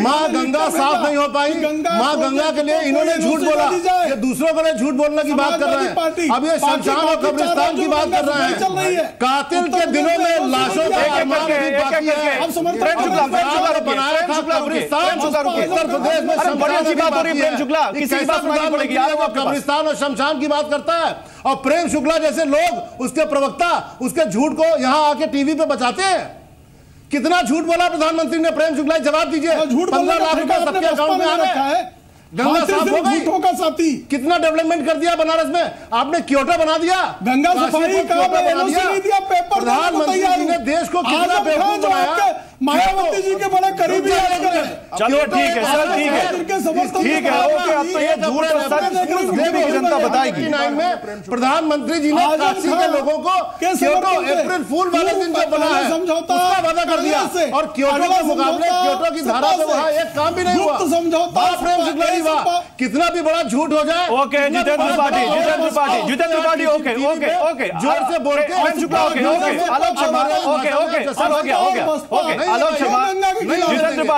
माँ गंगा साफ नहीं हो पाई, मां गंगा के लिए इन्होंने झूठ बोला, ये दूसरों को झूठ बोलने की बात कर रहे हैं। अब ये शमशान और कब्रिस्तान की बात कर रहे हैं। कातिल के दिनों में लाशों का अरमान भी बाकी है। बनाया था कब्रिस्तान, उत्तर प्रदेश में कब्रिस्तान और शमशान की बात करता है और प्रेम शुक्ला जैसे लोग, उसके प्रवक्ता, उसके झूठ को यहां आके टीवी पे बचाते हैं। कितना झूठ बोला प्रधानमंत्री ने? प्रेम शुक्ला जवाब दीजिए। 15 लाख रुपए सबके अकाउंट में आ गए। गंगा साफ हो गई, झूठों का साथी। कितना डेवलपमेंट कर दिया बनारस में आपने, क्योटा बना दिया, गंगा सफाई का पेपर, प्रधानमंत्री जी ने देश को कितना बेवकूफ बनाया। मायावती जी के बड़े करीबी चलो ठीक है सर, ठीक है ओके। अब तो ये झूठ और सच जनता बताएगी। प्रधानमंत्री जी ने काशी के लोगों को क्योटो अप्रैल फूल वाले दिन जो बना है उसका वादा कर दिया और क्योटो के मुकाबले क्योटो की धारा से वहां एक काम भी नहीं हुआ। समझौता प्रेम शुक्ला जी वाह, कितना भी बड़ा झूठ हो जाए। ओके जितेंद्र त्रिपाठी ओके जोर से बोल के Prem Shukla okay Alok Sharma okay sir हो गया ओके आलोक शर्मा।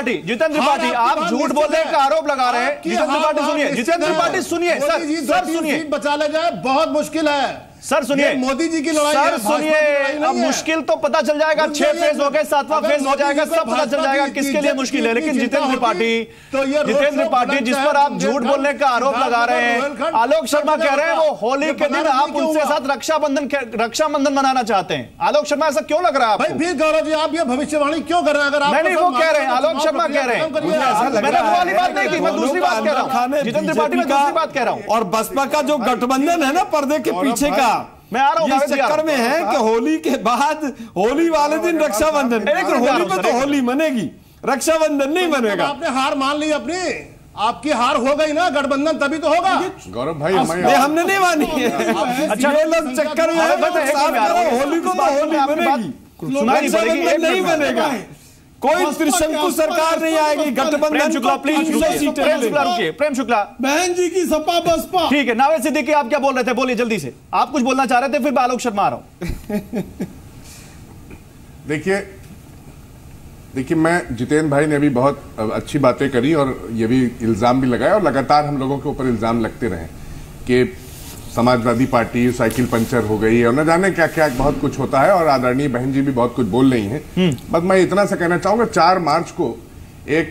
जितेंद्र त्रिपाठी आप झूठ बोलने का आरोप लगा रहे हैं। जितेंद्र त्रिपाठी सुनिए, जितेंद्र त्रिपाठी सुनिए सर सुनिए, बचा ले जाए बहुत मुश्किल है सर। सुनिए मोदी जी की लड़ाई, सर सुनिए, अब मुश्किल तो पता चल जाएगा, 6 फेज हो गए, 7वां फेज हो जाएगा, सब पता चल जाएगा किसके लिए मुश्किल है। लेकिन जितेंद्र त्रिपाठी जिस पर आप झूठ बोलने का आरोप लगा रहे हैं, आलोक शर्मा कह रहे हैं वो होली के दिन आप उनके साथ रक्षाबंधन मनाना चाहते हैं। आलोक शर्मा ऐसा क्यों लग रहा है आपको? फिर गौरव जी आप ये भविष्यवाणी क्यों कर रहे हैं? अगर नहीं वो कह रहे हैं, आलोक शर्मा कह रहे हैं, मैंने वो वाली बात नहीं की, मैं दूसरी बात कह रहा हूँ। जितेंद्र त्रिपाठी में दूसरी बात कह रहा हूँ। और बसपा का जो गठबंधन है ना पर्दे के पीछे का, मैं आ रहा हूं, इस चक्कर में है कि होली के बाद, होली वाले दिन रक्षाबंधन, होली पे तो होली मनेगी, रक्षाबंधन नहीं मनेगा। आपने हार मान ली अपनी, आपकी हार हो गई ना, गठबंधन तभी तो होगा। गौरव भाई हमने नहीं मानी है। अच्छा ये लोग चक्कर में होली को नहीं बनेगा, कोई त्रिशंकु सरकार नहीं आएगी, गठबंधन प्रेम शुक्ला बहन जी की सपा बसपा। ठीक है, नावेद सिद्दीकी आप क्या बोल रहे थे, बोलिए जल्दी से, आप कुछ बोलना चाह रहे थे, फिर मैं आलोक शर्मा आ रहा हूं। देखिए मैं, जितेंद्र भाई ने अभी बहुत अच्छी बातें करी और ये भी इल्जाम भी लगाया, और लगातार हम लोगों के ऊपर इल्जाम लगते रहे कि समाजवादी पार्टी साइकिल पंचर हो गई है और न जाने क्या क्या बहुत कुछ होता है, और आदरणीय बहन जी भी बहुत कुछ बोल रही हैं। बस मैं इतना सा कहना चाहूंगा, 4 मार्च को एक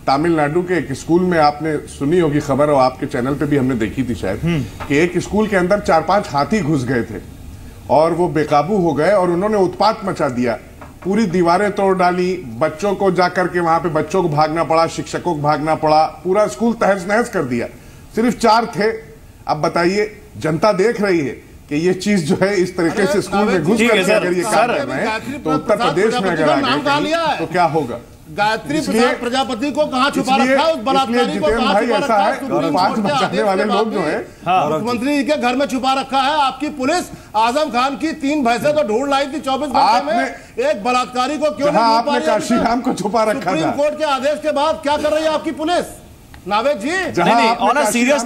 तमिलनाडु के एक स्कूल में, आपने सुनी होगी खबर और आपके चैनल पे भी हमने देखी थी शायद, कि एक स्कूल के अंदर 4-5 हाथी घुस गए थे और वो बेकाबू हो गए और उन्होंने उत्पात मचा दिया, पूरी दीवारें तोड़ डाली, बच्चों को जाकर के वहां पे बच्चों को भागना पड़ा, शिक्षकों को भागना पड़ा, पूरा स्कूल तहस नहस कर दिया। सिर्फ 4 थे। अब बताइए, जनता देख रही है कि ये चीज जो है इस तरीके से स्कूल में घुस करके अगर ये काम कर रहे हैं तो उत्तर प्रदेश में अगर आ गए तो क्या होगा। गायत्री प्रजापति को कहाँ छुपा रखा है, उस बलात्कारी को कहाँ छुपा रखा है, 5 बचाने वाले लोग जो है मुख्यमंत्री के घर में छुपा रखा है। आपकी पुलिस आजम खान की 3 भैंसें तो ढूंढ लाई थी 24 घंटे में, एक बलात्कारी को क्यों नहीं ढूंढ पा रही है? काशी राम को छुपा रखा था। सुप्रीम कोर्ट के आदेश के बाद क्या कर रही है आपकी पुलिस? नावेद जी नहीं, on a serious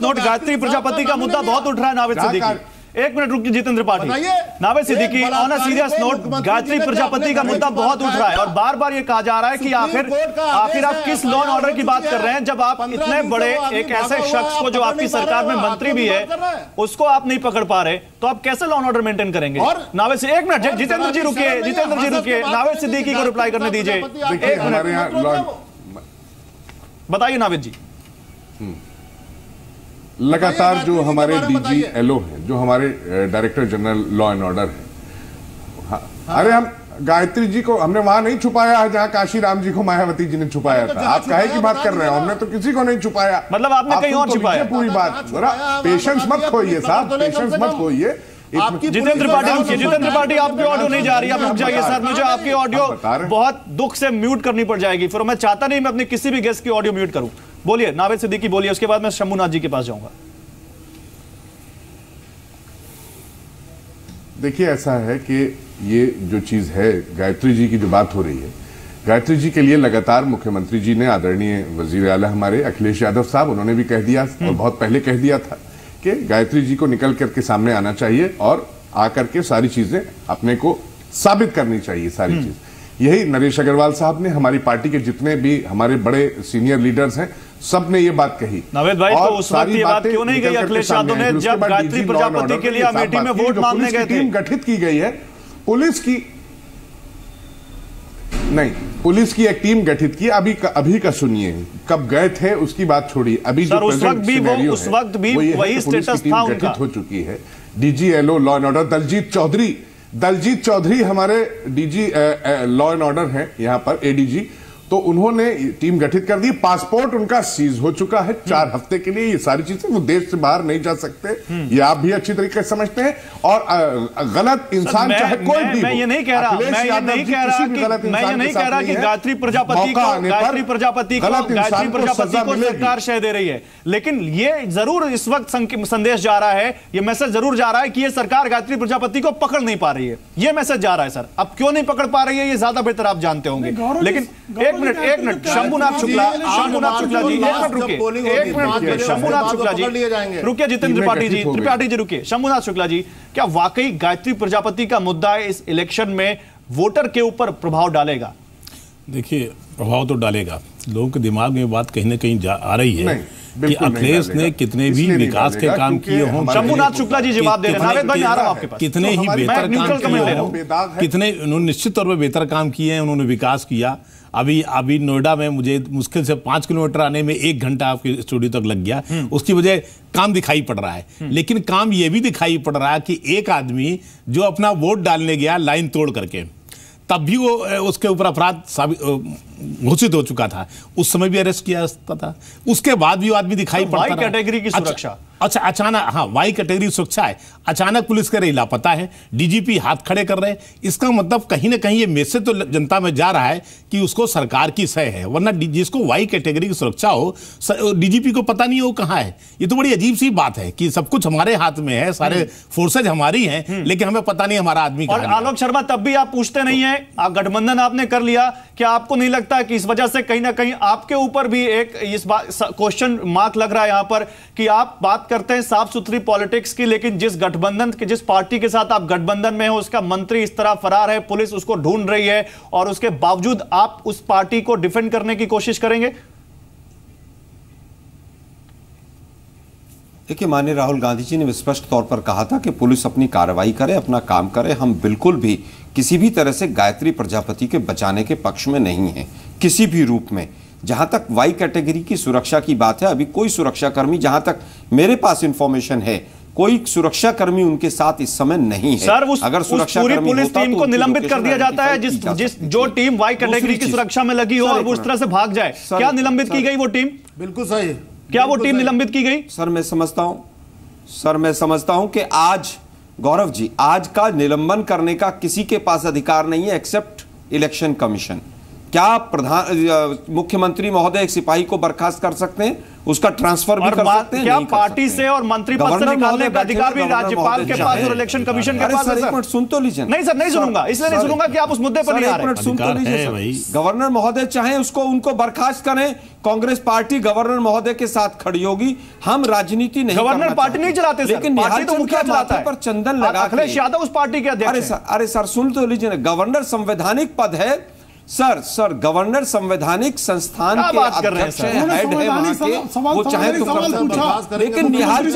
note Gayatri Prajapati का मुद्दा बहुत उठ रहा है। नावेद सिद्दीकी, एक मिनट रुकिए, Jitendra Patil. Naved Siddiqui, on a serious note Gayatri Prajapati का मुद्दा बहुत उठ रहा है और बार बार ये कहा जा रहा है कि आखिर आप किस लॉ एंड ऑर्डर की बात कर रहे हैं, जब आप इतने बड़े एक ऐसे शख्स को जो आपकी सरकार में मंत्री भी है उसको आप नहीं पकड़ पा रहे, तो आप कैसे लॉ एंड ऑर्डर मेंटेन करेंगे? नावेद से एक मिनट, जितेंद्र जी रुकिए, नावेद सिद्दीकी को रिप्लाई करने दीजिए। एक मिनट बताइए नावेद जी। लगातार जो हमारे DGLO हैं, जो हमारे director general law and order है, अरे हम गायत्री जी को हमने वहां नहीं छुपाया है जहां काशी राम जी को मायावती जी ने छुपाया था। आप काहे की बात कर रहे हो? हमने तो किसी को नहीं छुपाया। मतलब आपने कहीं और छुपाया पूरी बात। पेशेंस मत खोइए साहब, पेशेंस मत खोइए। जितेंद्र पाटिल आपकी ऑडियो नहीं जा रही, आप रुक जाइए सर, मुझे आपकी ऑडियो बहुत दुख से म्यूट करनी पड़ जाएगी, फिर मैं चाहता नहीं मैं अपने किसी भी गेस्ट की ऑडियो म्यूट करूं। बोलिए नावेद सिद्दीकी, बोलिए, उसके बाद मैं शंभूनाथ जी के पास जाऊंगा। देखिए ऐसा है कि ये जो चीज है, गायत्री जी की जो बात हो रही है, गायत्री जी के लिए लगातार मुख्यमंत्री जी ने, आदरणीय वजीर आला हमारे अखिलेश यादव साहब, उन्होंने भी कह दिया और बहुत पहले कह दिया था कि गायत्री जी को निकल करके सामने आना चाहिए और आकर के सारी चीजें अपने को साबित करनी चाहिए, सारी चीज। यही नरेश अग्रवाल साहब ने, हमारी पार्टी के जितने भी हमारे बड़े सीनियर लीडर्स हैं, सब ने ये बात कही। नावेद भाई, तो उस वक्त ये बात क्यों नहीं कही अखिलेश यादव ने जब गायत्री प्रजापति के लिए अमेठी में वोट मांगने गए थे? टीम गठित की गई है पुलिस की, नहीं, पुलिस की एक टीम गठित की। अभी का सुनिए, कब गए थे उसकी बात छोड़िए, अभी जो उस वक्त भी वही स्टेटस था उनका। गठित हो चुकी है। DGLO law and order Daljeet Chaudhary हमारे DG लॉ एंड ऑर्डर हैं यहाँ पर, ADG, तो उन्होंने टीम गठित कर दी। पासपोर्ट उनका सीज हो चुका है 4 हफ्ते के लिए। ये सारी चीजें, वो देश से बाहर नहीं जा सकते, ये आप भी अच्छी तरीके से समझते हैं। और गलत इंसान चाहे कोई भी, मैं ये नहीं कह रहा कि गायत्री प्रजापति को सरकार शह दे रही है, लेकिन ये जरूर इस वक्त संदेश जा रहा है, ये मैसेज जरूर जा रहा है कि ये सरकार गायत्री प्रजापति को पकड़ नहीं पा रही है। ये मैसेज जा रहा है सर। अब क्यों नहीं पकड़ पा रही है ये ज्यादा बेहतर आप जानते होंगे, लेकिन एक मिनट शंभूनाथ शुक्ला जी, शंभूनाथ शुक्ला जी रुकिए, जितेंद्र त्रिपाठी जी रुकिए। शंभूनाथ शुक्ला जी, क्या वाकई गायत्री प्रजापति का मुद्दा इस इलेक्शन में वोटर के ऊपर प्रभाव डालेगा? देखिए, प्रभाव तो डालेगा। लोगों के दिमाग में बात कहीं ना कहीं आ रही है कि अखिलेश ने कितने भी विकास के काम किए हों। शंभूनाथ शुक्ला जी जवाब दे रहे हैं, नावेद भाई आ रहा हूं आपके पास, कितने ही बेहतर काम किए हों, कितने उन्होंने निश्चित तौर पर बेहतर काम किए हैं, उन्होंने विकास किया। अभी नोएडा में मुझे मुश्किल से 5 किलोमीटर आने में 1 घंटा आपके स्टूडियो तक लग गया। उसकी वजह काम दिखाई पड़ रहा है, लेकिन काम यह भी दिखाई पड़ रहा है कि एक आदमी जो अपना वोट डालने गया लाइन तोड़ करके, तब भी वो उसके ऊपर अपराध घोषित हो चुका था, उस समय भी अरेस्ट किया था, उसके बाद भी वो आदमी दिखाई पड़ता था। कैटेगरी की सुरक्षा अच्छा, अचानक, हाँ, वाई कैटेगरी सुरक्षा है, अचानक पुलिस कह रही लापता है, डीजीपी हाथ खड़े कर रहे हैं। इसका मतलब कहीं ना कहीं ये मैसेज तो जनता में जा रहा है कि उसको सरकार की सह है, वरना जिसको वाई कैटेगरी की सुरक्षा हो, डीजीपी को पता नहीं हो कहाँ है। ये तो बड़ी अजीब सी बात है कि सब कुछ हमारे हाथ में है, सारे फोर्सेज हमारी हैं, लेकिन हमें पता नहीं हमारा आदमी कहाँ है। और आलोक शर्मा, तब भी आप पूछते नहीं है, गठबंधन आपने कर लिया, क्या आपको नहीं लगता कि इस वजह से कहीं ना कहीं आपके ऊपर भी एक इस बात क्वेश्चन मार्क लग रहा है यहां पर कि आप बात करते हैं साफ सुथरी पॉलिटिक्स की, लेकिन जिस गठबंधन के, जिस पार्टी के साथ आप गठबंधन में हो, उसका मंत्री इस तरह फरार है, पुलिस उसको ढूंढ रही है, और उसके बावजूद आप उस पार्टी को डिफेंड करने की कोशिश करेंगे? देखिए, माननीय राहुल गांधी जी ने स्पष्ट तौर पर कहा था कि पुलिस अपनी कार्रवाई करे, अपना काम करे। हम बिल्कुल भी किसी भी तरह से गायत्री प्रजापति के बचाने के पक्ष में नहीं हैं, किसी भी रूप में। जहां तक वाई कैटेगरी की सुरक्षा की बात है, अभी कोई सुरक्षाकर्मी, जहां तक मेरे पास इंफॉर्मेशन है, कोई सुरक्षाकर्मी उनके साथ इस समय नहीं है। सर, अगर पूरी पुलिस टीम को निलंबित कर दिया जाता है, जो टीम वाई कैटेगरी की सुरक्षा में लगी हो और उस तरह से भाग जाए, क्या निलंबित की गई वो टीम? बिल्कुल सही। क्या वो टीम निलंबित की गई? सर, मैं समझता हूं कि आज, गौरव जी, आज का निलंबन करने का किसी के पास अधिकार नहीं है एक्सेप्ट इलेक्शन कमीशन। क्या मुख्यमंत्री महोदय एक सिपाही को बर्खास्त कर सकते हैं, उसका ट्रांसफर भी कर सकते हैं? क्या पार्टी से और मंत्री पद से निकालने का अधिकार भी राज्यपाल के पास और इलेक्शन कमीशन के पास है? सर, एक मिनट सुन तो लीजिए। नहीं सर, नहीं सुनूंगा, इसलिए नहीं सुनूंगा कि आप उस मुद्दे पर नहीं आ रहे हैं। सुन तो लीजिए। गवर्नर महोदय चाहे उनको बर्खास्त करें, कांग्रेस पार्टी गवर्नर महोदय के साथ खड़ी होगी। हम राजनीति नहीं, गवर्नर पार्टी नहीं चलाते, लेकिन पार्टी तो मुखिया चलाता है, पर चंदन लगा, अखिलेश यादव उस पार्टी के अध्यक्ष हैं। अरे सर, सुन तो लीजिए ना, गवर्नर संवैधानिक पद है सर, गवर्नर संवैधानिक संस्थान के अध्यक्ष हैं, हेड है वहां के, वो चाहे तो कर सकते, लेकिन निहाल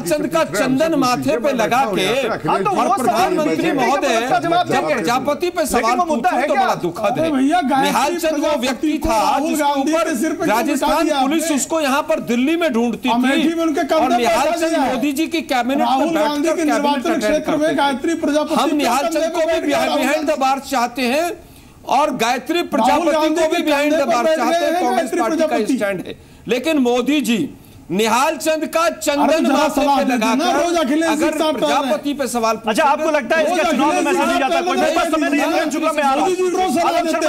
चंद का चंदन माथे पे लगा के और प्रधानमंत्री महोदय जब प्रजापति पे सवाल पूछे तो बड़ा दुखद है। निहाल चंद वो व्यक्ति था जिसके ऊपर राजस्थान पुलिस उसको यहाँ पर दिल्ली में ढूंढती थी, और निहाल चंद मोदी जी की कैबिनेट में बैठकर कैबिनेट अटेंड करते थे। हम निहाल चंद को भी बिहाइंड द बार चाहते हैं और गायत्री प्रजापति को भी बिहाइंड द बार चाहते हैं, कांग्रेस पार्टी का स्टैंड है। लेकिन मोदी जी निहाल चंद का चंदन माथे पे लगाकर अगर प्रजापति पे सवाल, अच्छा आपको लगता है इसका चुनाव में मैसेज नहीं जाता? कोई मेरे पास समय नहीं है, प्रेम शुक्ला में आ रहा हूं।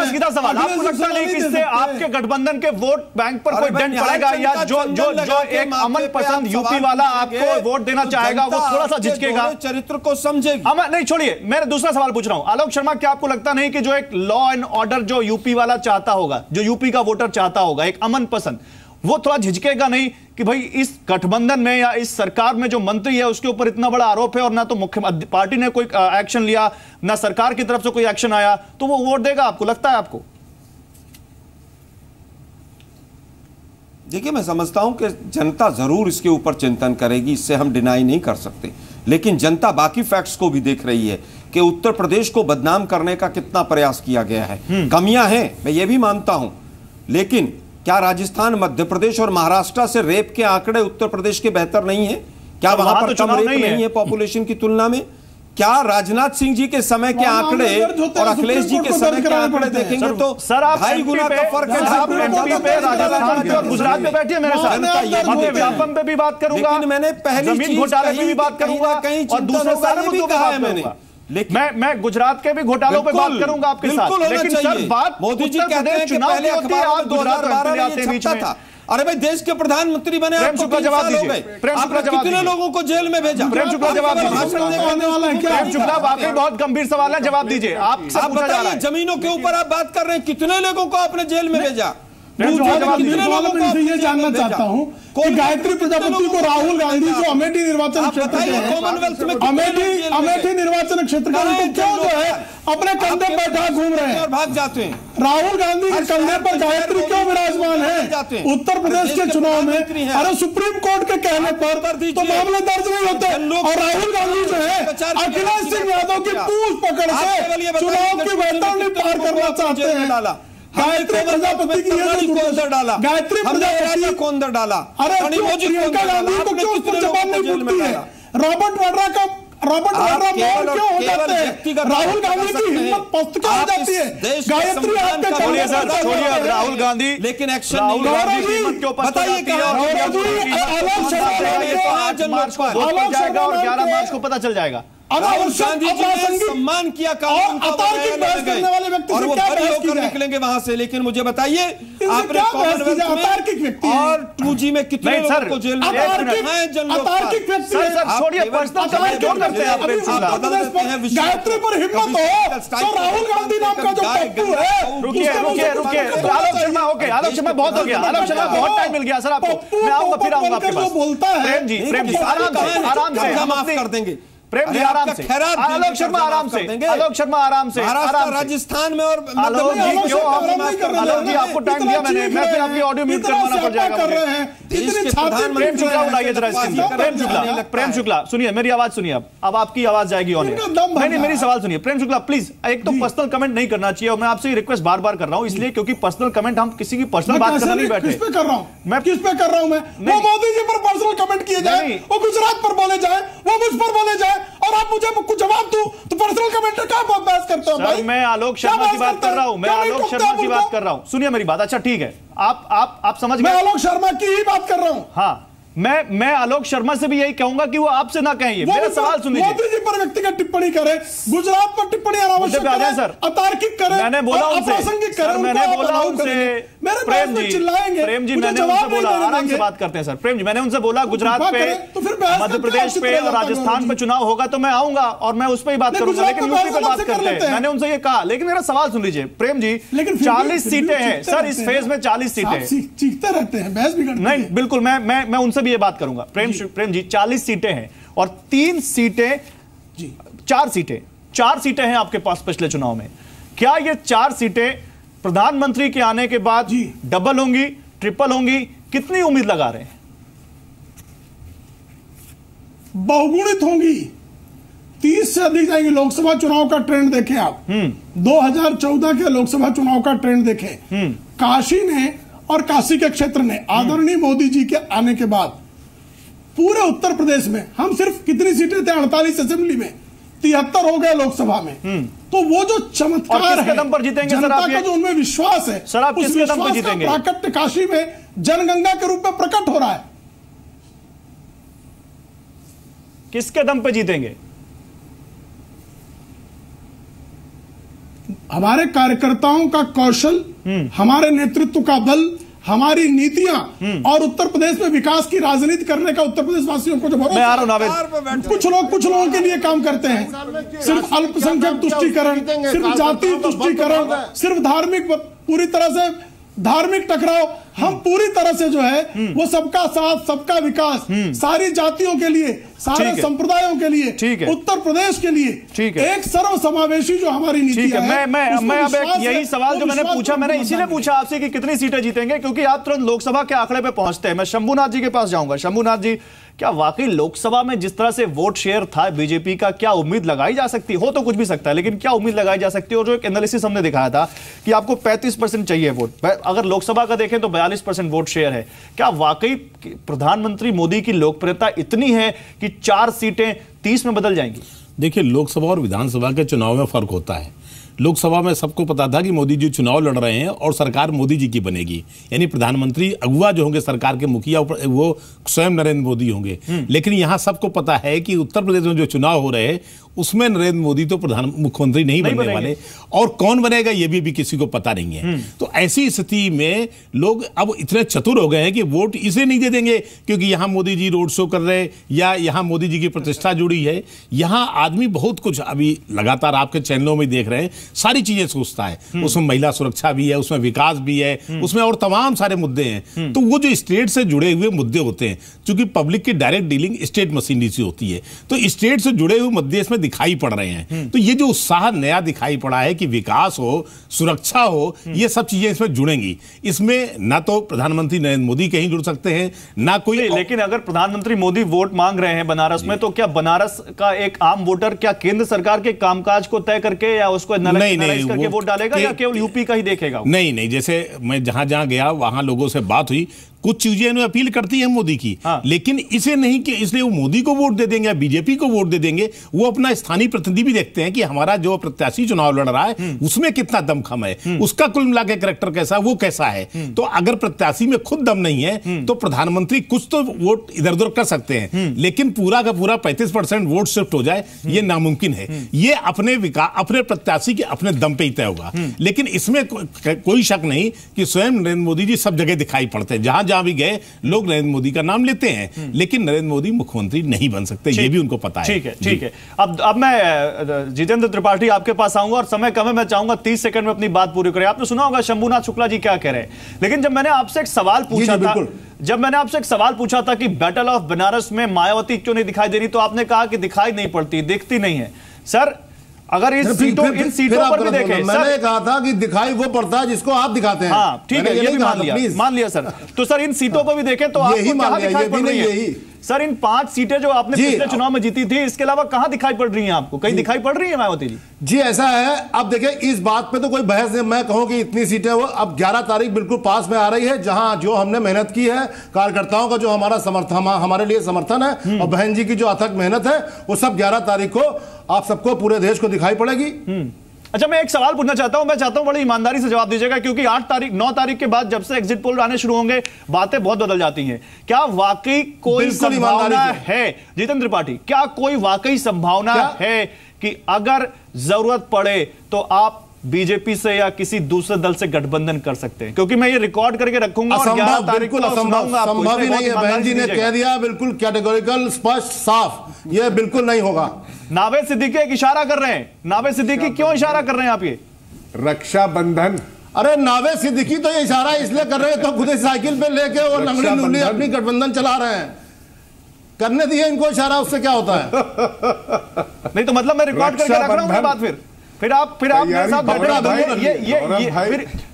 सीधा सवाल, आपको लगता नहीं कि इससे आपके गठबंधन के वोट बैंक पर कोई डेंट पड़ेगा, या जो एक अमन पसंद यूपी वाला आपको वोट देना चाहेगा वो थोड़ा सा झिझकेगा, चरित्र को समझेगा? नहीं छोड़िए, मैं दूसरा सवाल पूछ रहा हूं। आलोक शर्मा, क्या आपको लगता नहीं कि जो एक लॉ एंड ऑर्डर जो यूपी वाला चाहता होगा, जो यूपी का वोटर चाहता होगा, एक अमन पसंद, वो थोड़ा झिझकेगा नहीं कि भाई इस गठबंधन में या इस सरकार में जो मंत्री है उसके ऊपर इतना बड़ा आरोप है और ना तो मुख्य पार्टी ने कोई एक्शन लिया, ना सरकार की तरफ से कोई एक्शन आया, तो वो वोट देगा? आपको लगता है? आपको देखिए, मैं समझता हूं कि जनता जरूर इसके ऊपर चिंतन करेगी, इससे हम डिनाई नहीं कर सकते, लेकिन जनता बाकी फैक्ट्स को भी देख रही है कि उत्तर प्रदेश को बदनाम करने का कितना प्रयास किया गया है। कमियां हैं, मैं ये भी मानता हूं, लेकिन क्या राजस्थान, मध्य प्रदेश और महाराष्ट्र से रेप के आंकड़े उत्तर प्रदेश के बेहतर नहीं है? क्या वहां पर कम रेप नहीं है पॉपुलेशन की तुलना में? क्या राजनाथ सिंह जी के समय के आंकड़े और अखिलेश जी के समय के आंकड़े देखेंगे तो 2.5 गुना का फर्क है। राजस्थान और गुजरात में बैठिए मेरे साथ, व्यापम पे भी बात करूंगा, लेकिन मैंने पहली घोटाले पे भी बात करूंगा, और दूसरे सारे मुद्दों पे बात करूंगा। मैं गुजरात के भी घोटालों पे बात करूंगा आपके साथ, लेकिन सर बात मोदी जी कहते हैं कि पहले अखबार 2012 में ये छपता था। अरे भाई, देश के प्रधानमंत्री बने, आपको 3 साल हो गए, आपने कितने लोगों को जेल में भेजा? प्रेम शुक्ला जवाब दीजिए। प्रेम शुक्ला, वाकई बहुत गंभीर सवाल है, जवाब दीजिए। आप बताइए, जमीनों के ऊपर आप बात कर रहे हैं, कितने लोगों को आपने जेल में भेजा? ये जानना चाहता हूँ कि गायत्री प्रजापति को राहुल गांधी जो अमेठी निर्वाचन क्षेत्र के अमेठी निर्वाचन क्षेत्र का उनको क्यों जो है अपने कंधे पर बैठा घूम रहे हैं और भाग जाते हैं? राहुल गांधी के कंधे पर गायत्री क्यों विराजमान है उत्तर प्रदेश के चुनाव में? अरे सुप्रीम कोर्ट के कहने पर तो मामले दर्ज नहीं होते, और राहुल गांधी जो है अखिलेश सिंह यादव की पूछ पकड़ के चुनाव की वैतरणी पार करना चाहते हैं। गायत्री प्रजापति की कौन दर डाला? गायत्री प्रजापति कौन दर डाला? अरे प्रियंका गांधी को क्यों उस पर जबान नहीं फूटती है? रॉबर्ट वाड्रा का रॉबर्ट वाड्रा मौन क्यों हो जाते हैं? राहुल गांधी की हिम्मत पस्त क्यों हो जाती है? गायत्री आपके छोड़िए सर, छोड़िए अब राहुल गांधी, लेकिन एक्शन राहुल गांधी की हिम्मत क्यों पस्त हो जाती है? आलोक शर्मा 8 मार्च को वोट पड़ जाएगा और 11 मार्च को पता चल जाएगा। राहुल गांधी जी ने सम्मान किया कानून का, और वो बड़ी होकर निकलेंगे वहां से। लेकिन मुझे बताइए, आपने कॉमनवेल्थ में और 2G में कितने लोगों को जेल में छोड़िए, पर्सनल कमेंट क्यों करते हैं आप? गायत्री पर हिम्मत हो तो राहुल गांधी नाम का जो पप्पू है। रुकिए आलोक शर्मा, ओके आलोक शर्मा बहुत हो गया, आलोक शर्मा बहुत टाइम मिल गया सर आपको, मैं आऊंगा फिर आऊंगा आपके पास। बोलता है प्रेम जी आराम से माफ कर देंगे। प्रेम जी आराम से, आलोक शर्मा आराम से, आलोक शर्मा आराम से, महाराष्ट्र राजस्थान में और आलोक जी क्यों आलोक जी आपको टाइम दिया मैंने, मैं फिर आपकी ऑडियो म्यूट करवाना पड़ जाएगा मुझे। प्रेम शुक्ला उठाइए जरा इसके, प्रेम शुक्ला सुनिए मेरी आवाज सुनिए, अब आपकी आवाज जाएगी ऑन एयर। नहीं मेरी सवाल सुनिए प्रेम शुक्ला प्लीज, एक तो पर्सनल कमेंट नहीं करना चाहिए और मैं आपसे रिक्वेस्ट बार बार कर रहा हूं, इसलिए क्योंकि पर्सनल कमेंट हम किसी की पर्सनल बात करना नहीं बैठे। किस पे कर रहा हूं मैं, किस पे कर रहा हूं मैं? वो मोदी जी पर पर्सनल कमेंट किए जाए, वो गुजरात पर बोले जाए, वो मुझ पर बोले जाए और आप मुझे कुछ जवाब दूं तो पर्सनल कमेंट क्या बहस करते हो भाई? मैं आलोक शर्मा की बात कर रहा हूं, मैं आलोक शर्मा की बात कर रहा हूं, सुनिए मेरी बात। अच्छा ठीक है, आप समझ गए, मैं आलोक शर्मा की ही बात कर रहा हूं। हाँ मैं आलोक शर्मा से भी यही कहूंगा कि वो आपसे ना कहें, मेरा सवाल सुन लीजिए। मोदी जी पर व्यक्तिगत टिप्पणी करें, गुजरात पर टिप्पणी अनावश्यक करें, सर अतार्किक करें, मैंने बोला उनसे, मैंने बोला उनसे, प्रेम जी मैंने उनसे बोला आराम से बात करते हैं सर। प्रेम जी मैंने उनसे बोला गुजरात पे, मध्य प्रदेश पे और राजस्थान पे चुनाव होगा तो मैं आऊंगा और मैं उस पर ही बात करूंगा, लेकिन यूपी पर बात करते हैं, मैंने उनसे ये कहा। लेकिन मेरा सवाल सुन लीजिए प्रेम जी, 40 सीटें हैं सर, इस फेज में 40 सीटें चीखते रहते हैं, बहस भी करते हैं। नहीं बिल्कुल, मैं उनसे भी ये बात करूंगा। प्रेम जी 40 सीटें हैं और 3 सीटें, 4 सीटें हैं आपके पास पिछले चुनाव में। क्या ये 4 सीटें प्रधानमंत्री के आने के बाद डबल होंगी, ट्रिपल होंगी? कितनी उम्मीद लगा रहे हैं? बहुगुणित होंगी, 30 से अधिक जाएंगी। लोकसभा चुनाव का ट्रेंड देखें आप, 2014 के लोकसभा चुनाव का ट्रेंड देखें। काशी ने और काशी के क्षेत्र ने आदरणीय मोदी जी के आने के बाद पूरे उत्तर प्रदेश में हम सिर्फ कितनी सीटें थे 48 असेंबली में, 73 हो गए लोकसभा में। तो वो जो चमत्कार है, कदम पर जीतेंगे जनता का जो उनमें विश्वास है, सर आप किस कदम पर जीतेंगे? प्राकट्य काशी में जनगंगा के रूप में प्रकट हो रहा है। किसके दम पे जीतेंगे? हमारे कार्यकर्ताओं का कौशल, हमारे नेतृत्व का बल, हमारी नीतियां और उत्तर प्रदेश में विकास की राजनीति करने का उत्तर प्रदेश वासियों को जो भरोसा। कुछ लोगों के लिए काम करते हैं, सिर्फ अल्पसंख्यक तुष्टीकरण, सिर्फ जाति तुष्टीकरण, सिर्फ धार्मिक, पूरी तरह से धार्मिक टकराव। हम पूरी तरह से जो है वो सबका साथ, सबका विकास, सारी जातियों के लिए, सारे संप्रदायों के लिए, उत्तर प्रदेश के लिए एक सर्व समावेशी जो हमारी नीति है। मैं अब एक यही सवाल जो मैंने पूछा, मैंने इसीलिए पूछा आपसे कि कितनी सीटें जीतेंगे, क्योंकि आप तुरंत लोकसभा के आंकड़े पे पहुंचते हैं। मैं शंभुनाथ जी के पास जाऊंगा। शंभुनाथ जी, क्या वाकई लोकसभा में जिस तरह से वोट शेयर था बीजेपी का, क्या उम्मीद लगाई जा सकती हो? तो कुछ भी सकता है, लेकिन क्या उम्मीद लगाई जा सकती है? और जो एक एनालिसिस हमने दिखाया था कि आपको 35% चाहिए वोट, अगर लोकसभा का देखें तो 42% वोट शेयर है। क्या वाकई प्रधानमंत्री मोदी की लोकप्रियता इतनी है कि 4 सीटें 30 में बदल जाएंगी? देखिए, लोकसभा और विधानसभा के चुनाव में फर्क होता है। लोकसभा में सबको पता था कि मोदी जी चुनाव लड़ रहे हैं और सरकार मोदी जी की बनेगी, यानी प्रधानमंत्री अगुवा जो होंगे सरकार के मुखिया वो स्वयं नरेंद्र मोदी होंगे। लेकिन यहां सबको पता है कि उत्तर प्रदेश में जो चुनाव हो रहे हैं उसमें नरेंद्र मोदी तो मुख्यमंत्री नहीं बनने वाले, और कौन बनेगा ये भी किसी को पता नहीं है। तो ऐसी स्थिति में लोग अब इतने चतुर हो गए हैं कि वोट इसे नहीं दे देंगे क्योंकि यहां मोदी जी रोड शो कर रहे हैं या यहां मोदी जी की प्रतिष्ठा जुड़ी है। यहां आदमी बहुत कुछ अभी लगातार आपके चैनलों में देख रहे हैं, सारी चीजें सोचता है। उसमें महिला सुरक्षा भी है, उसमें विकास भी है, उसमें और तमाम सारे मुद्दे हैं। तो वो जो स्टेट से जुड़े हुए मुद्दे होते हैं, क्योंकि पब्लिक की डायरेक्ट डीलिंग स्टेट मशीनरी से होती है, तो स्टेट से जुड़े हुए मुद्दे इसमें दिखाई पड़ रहे हैं। तो ये जो उत्साह नया दिखाई पड़ा है कि विकास हो, सुरक्षा हो, ये सब चीजें इसमें जुड़ेंगी। इसमें ना तो प्रधानमंत्री नरेंद्र मोदी कहीं जुड़ सकते हैं ना कोई। लेकिन अगर प्रधानमंत्री मोदी वोट मांग रहे हैं बनारस में, तो क्या बनारस का एक आम वोटर क्या केंद्र सरकार के कामकाज को तय करके या उसको अलग नहीं, एनालाइज करके वोट डालेगा या केवल यूपी का ही देखेगा? नहीं, जैसे मैं जहां जहां गया वहां लोगों से बात हुई, कुछ चीजें उन्हें अपील करती है मोदी की, लेकिन इसे नहीं कि इसलिए वो मोदी को वोट दे देंगे या बीजेपी को वोट दे देंगे। वो अपना स्थानीय प्रतिनिधि भी देखते हैं कि हमारा जो प्रत्याशी चुनाव लड़ रहा है उसमें कितना दमखम है, उसका कुल मिला के कैरेक्टर कैसा, वो कैसा है। तो अगर प्रत्याशी में खुद दम नहीं है तो प्रधानमंत्री कुछ तो वोट इधर उधर कर सकते हैं, लेकिन पूरा का पूरा 35% वोट शिफ्ट हो जाए ये नामुमकिन है। ये अपने प्रत्याशी के अपने दम पे ही तय होगा। लेकिन इसमें कोई शक नहीं कि स्वयं नरेंद्र मोदी जी सब जगह दिखाई पड़ते हैं, जहां जहां भी गए लोग नरेंद्र मोदी का नाम लेते हैं, लेकिन नरेंद्र मोदी मुख्यमंत्री नहीं बन सकते, ये भी उनको पता है। ठीक है। अब मैं जितेंद्र त्रिपाठी आपके पास आऊंगा और समय कम है, मैं चाहूंगा 30 सेकंड में अपनी बात पूरी करें। आपने सुना होगा शंभुनाथ शुक्ला जी क्या कह रहे हैं, लेकिन जब मैंने आपसे एक सवाल पूछा था कि बैटल ऑफ बनारस में मायावती क्यों नहीं दिखाई दे रही, तो आपने कहा कि दिखाई नहीं पड़ती, दिखती नहीं है। सर अगर इन सीटों पर भी देखें, मैंने कहा था कि दिखाई वो पड़ता है जिसको आप दिखाते हैं। हाँ ठीक है, ये भी मान लिया सर। तो सर इन सीटों पर भी देखें तो आपको कहां दिखाई पड़ रही है? सर इन 5 सीटें जो आपने पिछले चुनाव में जीती थी, इसके अलावा कहां दिखाई पड़ रही हैं आपको? कहीं दिखाई पड़ रही है मायावती जी? जी ऐसा है, अब देखिए इस बात पे तो कोई बहस नहीं। मैं कहूं कि इतनी सीटें वो अब 11 तारीख बिल्कुल पास में आ रही है, जहां जो हमने मेहनत की है, कार्यकर्ताओं का जो हमारे लिए समर्थन है और बहन जी की जो अथक मेहनत है, वो सब 11 तारीख को आप सबको पूरे देश को दिखाई पड़ेगी। अच्छा, मैं एक सवाल पूछना चाहता हूं, बड़ी ईमानदारी से जवाब दीजिएगा, क्योंकि 9 तारीख के बाद जब से एग्जिट पोल आने शुरू होंगे बातें बहुत बदल जाती हैं। क्या वाकई कोई संभावना है, जितेंद्र त्रिपाठी, क्या कोई वाकई संभावना है कि अगर जरूरत पड़े तो आप बीजेपी से या किसी दूसरे दल से गठबंधन कर सकते हैं? क्योंकि मैं ये रिकॉर्ड करके रखूंगा और 11 तारीख को संभव ही नहीं है। बहन जी ने कह दिया बिल्कुल कैटेगोरिकल, स्पष्ट, साफ, ये बिल्कुल नहीं होगा। नावेद सिद्दीकी एक इशारा कर रहे हैं। नावेद सिद्दीकी क्यों इशारा कर रहे हैं आप? ये रक्षाबंधन। अरे नावेद सिद्दीकी तो ये इशारा इसलिए कर रहे हैं तो खुद साइकिल पे लेके और लंगड़ी लुंगड़ी अपनी गठबंधन चला रहे हैं। करने दिए इनको इशारा, उससे क्या होता है? नहीं तो मतलब मैं रिकॉर्ड करके रख रहा हूं बात। फिर आप मेरे साथ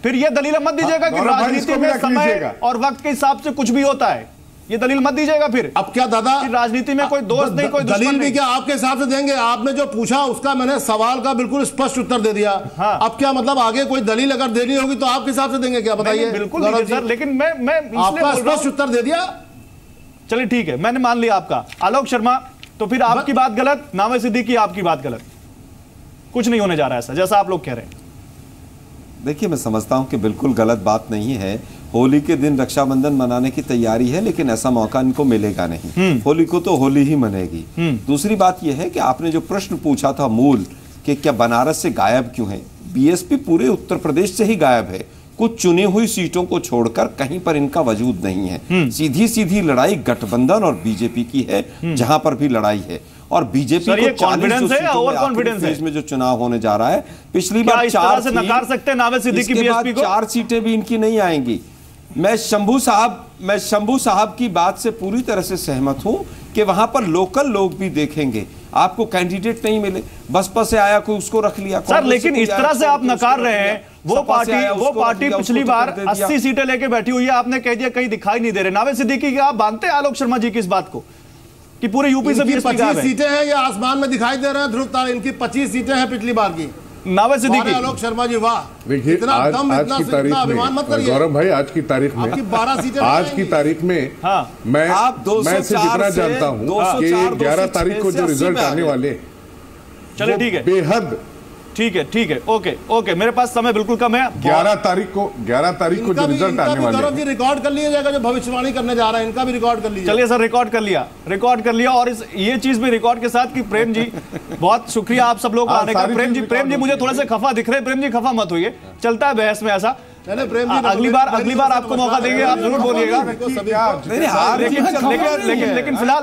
फिर ये दलील मत दीजिएगा कि राजनीति में समय और वक्त के हिसाब से कुछ भी होता है। ये दलील मत दीजिएगा फिर। अब क्या दादा, राजनीति में कोई दोस्त नहीं, कोई दलील भी क्या आपके हिसाब से देंगे? आपने जो पूछा उसका मैंने सवाल का बिल्कुल स्पष्ट उत्तर दे दिया। हाँ। अब क्या मतलब आगे कोई दलील अगर देनी होगी तो आपके हिसाब से देंगे क्या? बताइए। बिल्कुल सर, लेकिन मैं आपका स्पष्ट उत्तर दे दिया। चलिए ठीक है, मैंने मान लिया आपका। आलोक शर्मा, तो फिर आपकी बात गलत, नावेद सिद्दीकी आपकी बात गलत, कुछ नहीं होने जा रहा है ऐसा जैसा आप लोग कह रहे हैं। देखिए, मैं समझता हूं कि बिल्कुल गलत बात नहीं है। होली के दिन रक्षाबंधन मनाने की तैयारी है, लेकिन ऐसा मौका इनको मिलेगा नहीं। होली को तो होली ही मनेगी। दूसरी बात यह है कि आपने जो प्रश्न पूछा था मूल कि क्या बनारस से गायब क्यों है, बीएसपी पूरे उत्तर प्रदेश से ही गायब है। कुछ चुनी हुई सीटों को छोड़कर कहीं पर इनका वजूद नहीं है। सीधी सीधी लड़ाई गठबंधन और बीजेपी की है, जहां पर भी लड़ाई है। और बीजेपी को 40 है और कॉन्फिडेंस है इसमें जो चुनाव होने जा रहा है। पिछली बार 4 से नकार सकते हैं नावेद सिद्दीकी बीएसपी को? 4 सीटें भी इनकी नहीं आएंगी। मैं शंभू साहब की बात से पूरी तरह से सहमत हूं कि वहां पर लोकल लोग भी देखेंगे। आपको कैंडिडेट नहीं मिले, बसपा से आया कोई उसको रख लिया सर, लेकिन इस तरह से आप नकार रहे हैं। वो पार्टी पिछली बार 80 सीटें लेके बैठी हुई है, आपने कह दिया कहीं दिखाई नहीं दे रहे। नावेद सिद्दीकी आप मानते हैं आलोक शर्मा जी की इस बात को कि पूरे यूपी से 25 सीटें हैं या आसमान में दिखाई दे रहे हैं ध्रुव तारे? इनकी 25 सीटें हैं पिछली बार की। नावेद सिद्दीकी, आलोक शर्मा जी, वाह। देखिए, आज की तारीख में गौरव भाई, आज की तारीख में 12 सीटें, आज की तारीख में मैं सिर्फ इतना जानता हूं कि 11 तारीख को जो रिजल्ट आने वाले, चले ठीक है, बेहद ठीक है, ओके, मेरे पास समय बिल्कुल कम है। 11 तारीख को जो रिजल्ट आने वाले हैं, रिकॉर्ड कर लिया जाएगा। जो भविष्यवाणी करने जा रहा है इनका भी रिकॉर्ड कर लीजिए। चलिए सर, रिकॉर्ड कर लिया और ये चीज भी रिकॉर्ड के साथ कि प्रेम जी, बहुत शुक्रिया आप सब लोग आने का। प्रेम जी मुझे थोड़े से खफा दिख रहे हैं। प्रेम जी खफा मत होइए, चलता है बहस में ऐसा। अगली बार आपको मौका देंगे, आप जरूर बोलिएगा। लेकिन फिलहाल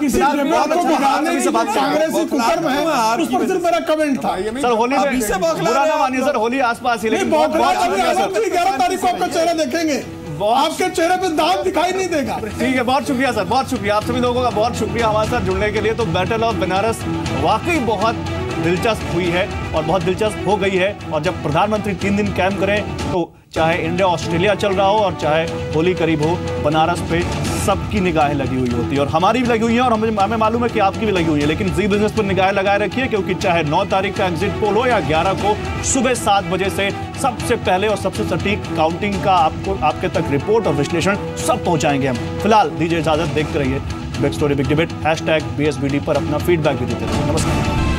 कमेंट था सर, होली में बुरा ना मानिए सर, होली आसपास ही, लेकिन 11 तारीख को आपका चेहरा देखेंगे, आपके चेहरे पे दांत दिखाई नहीं देगा। ठीक है, बहुत शुक्रिया सर, बहुत शुक्रिया आप सभी लोगों का, बहुत शुक्रिया हमारे साथ जुड़ने के लिए। तो बैटल ऑफ बनारस वाकई बहुत दिलचस्प हुई है और बहुत दिलचस्प हो गई है। और जब प्रधानमंत्री 3 दिन कैंप करें तो चाहे इंडिया ऑस्ट्रेलिया चल रहा हो और चाहे होली करीब हो, बनारस पे सबकी निगाहें लगी हुई होती है और हमारी भी लगी हुई है और हमें मालूम है कि आपकी भी लगी हुई है, लेकिन जी बिजनेस पर निगाहें लगाए रखिए, क्योंकि चाहे 9 तारीख का एग्जिट पोल हो या 11 को सुबह 7 बजे से सबसे पहले और सबसे सटीक काउंटिंग का आपके तक रिपोर्ट और विश्लेषण सब पहुंचाएंगे हम। फिलहाल दीजिए इजाजत, देखते रहिए big story big debate. #BSBD पर अपना फीडबैक भी देते रहिए। नमस्कार।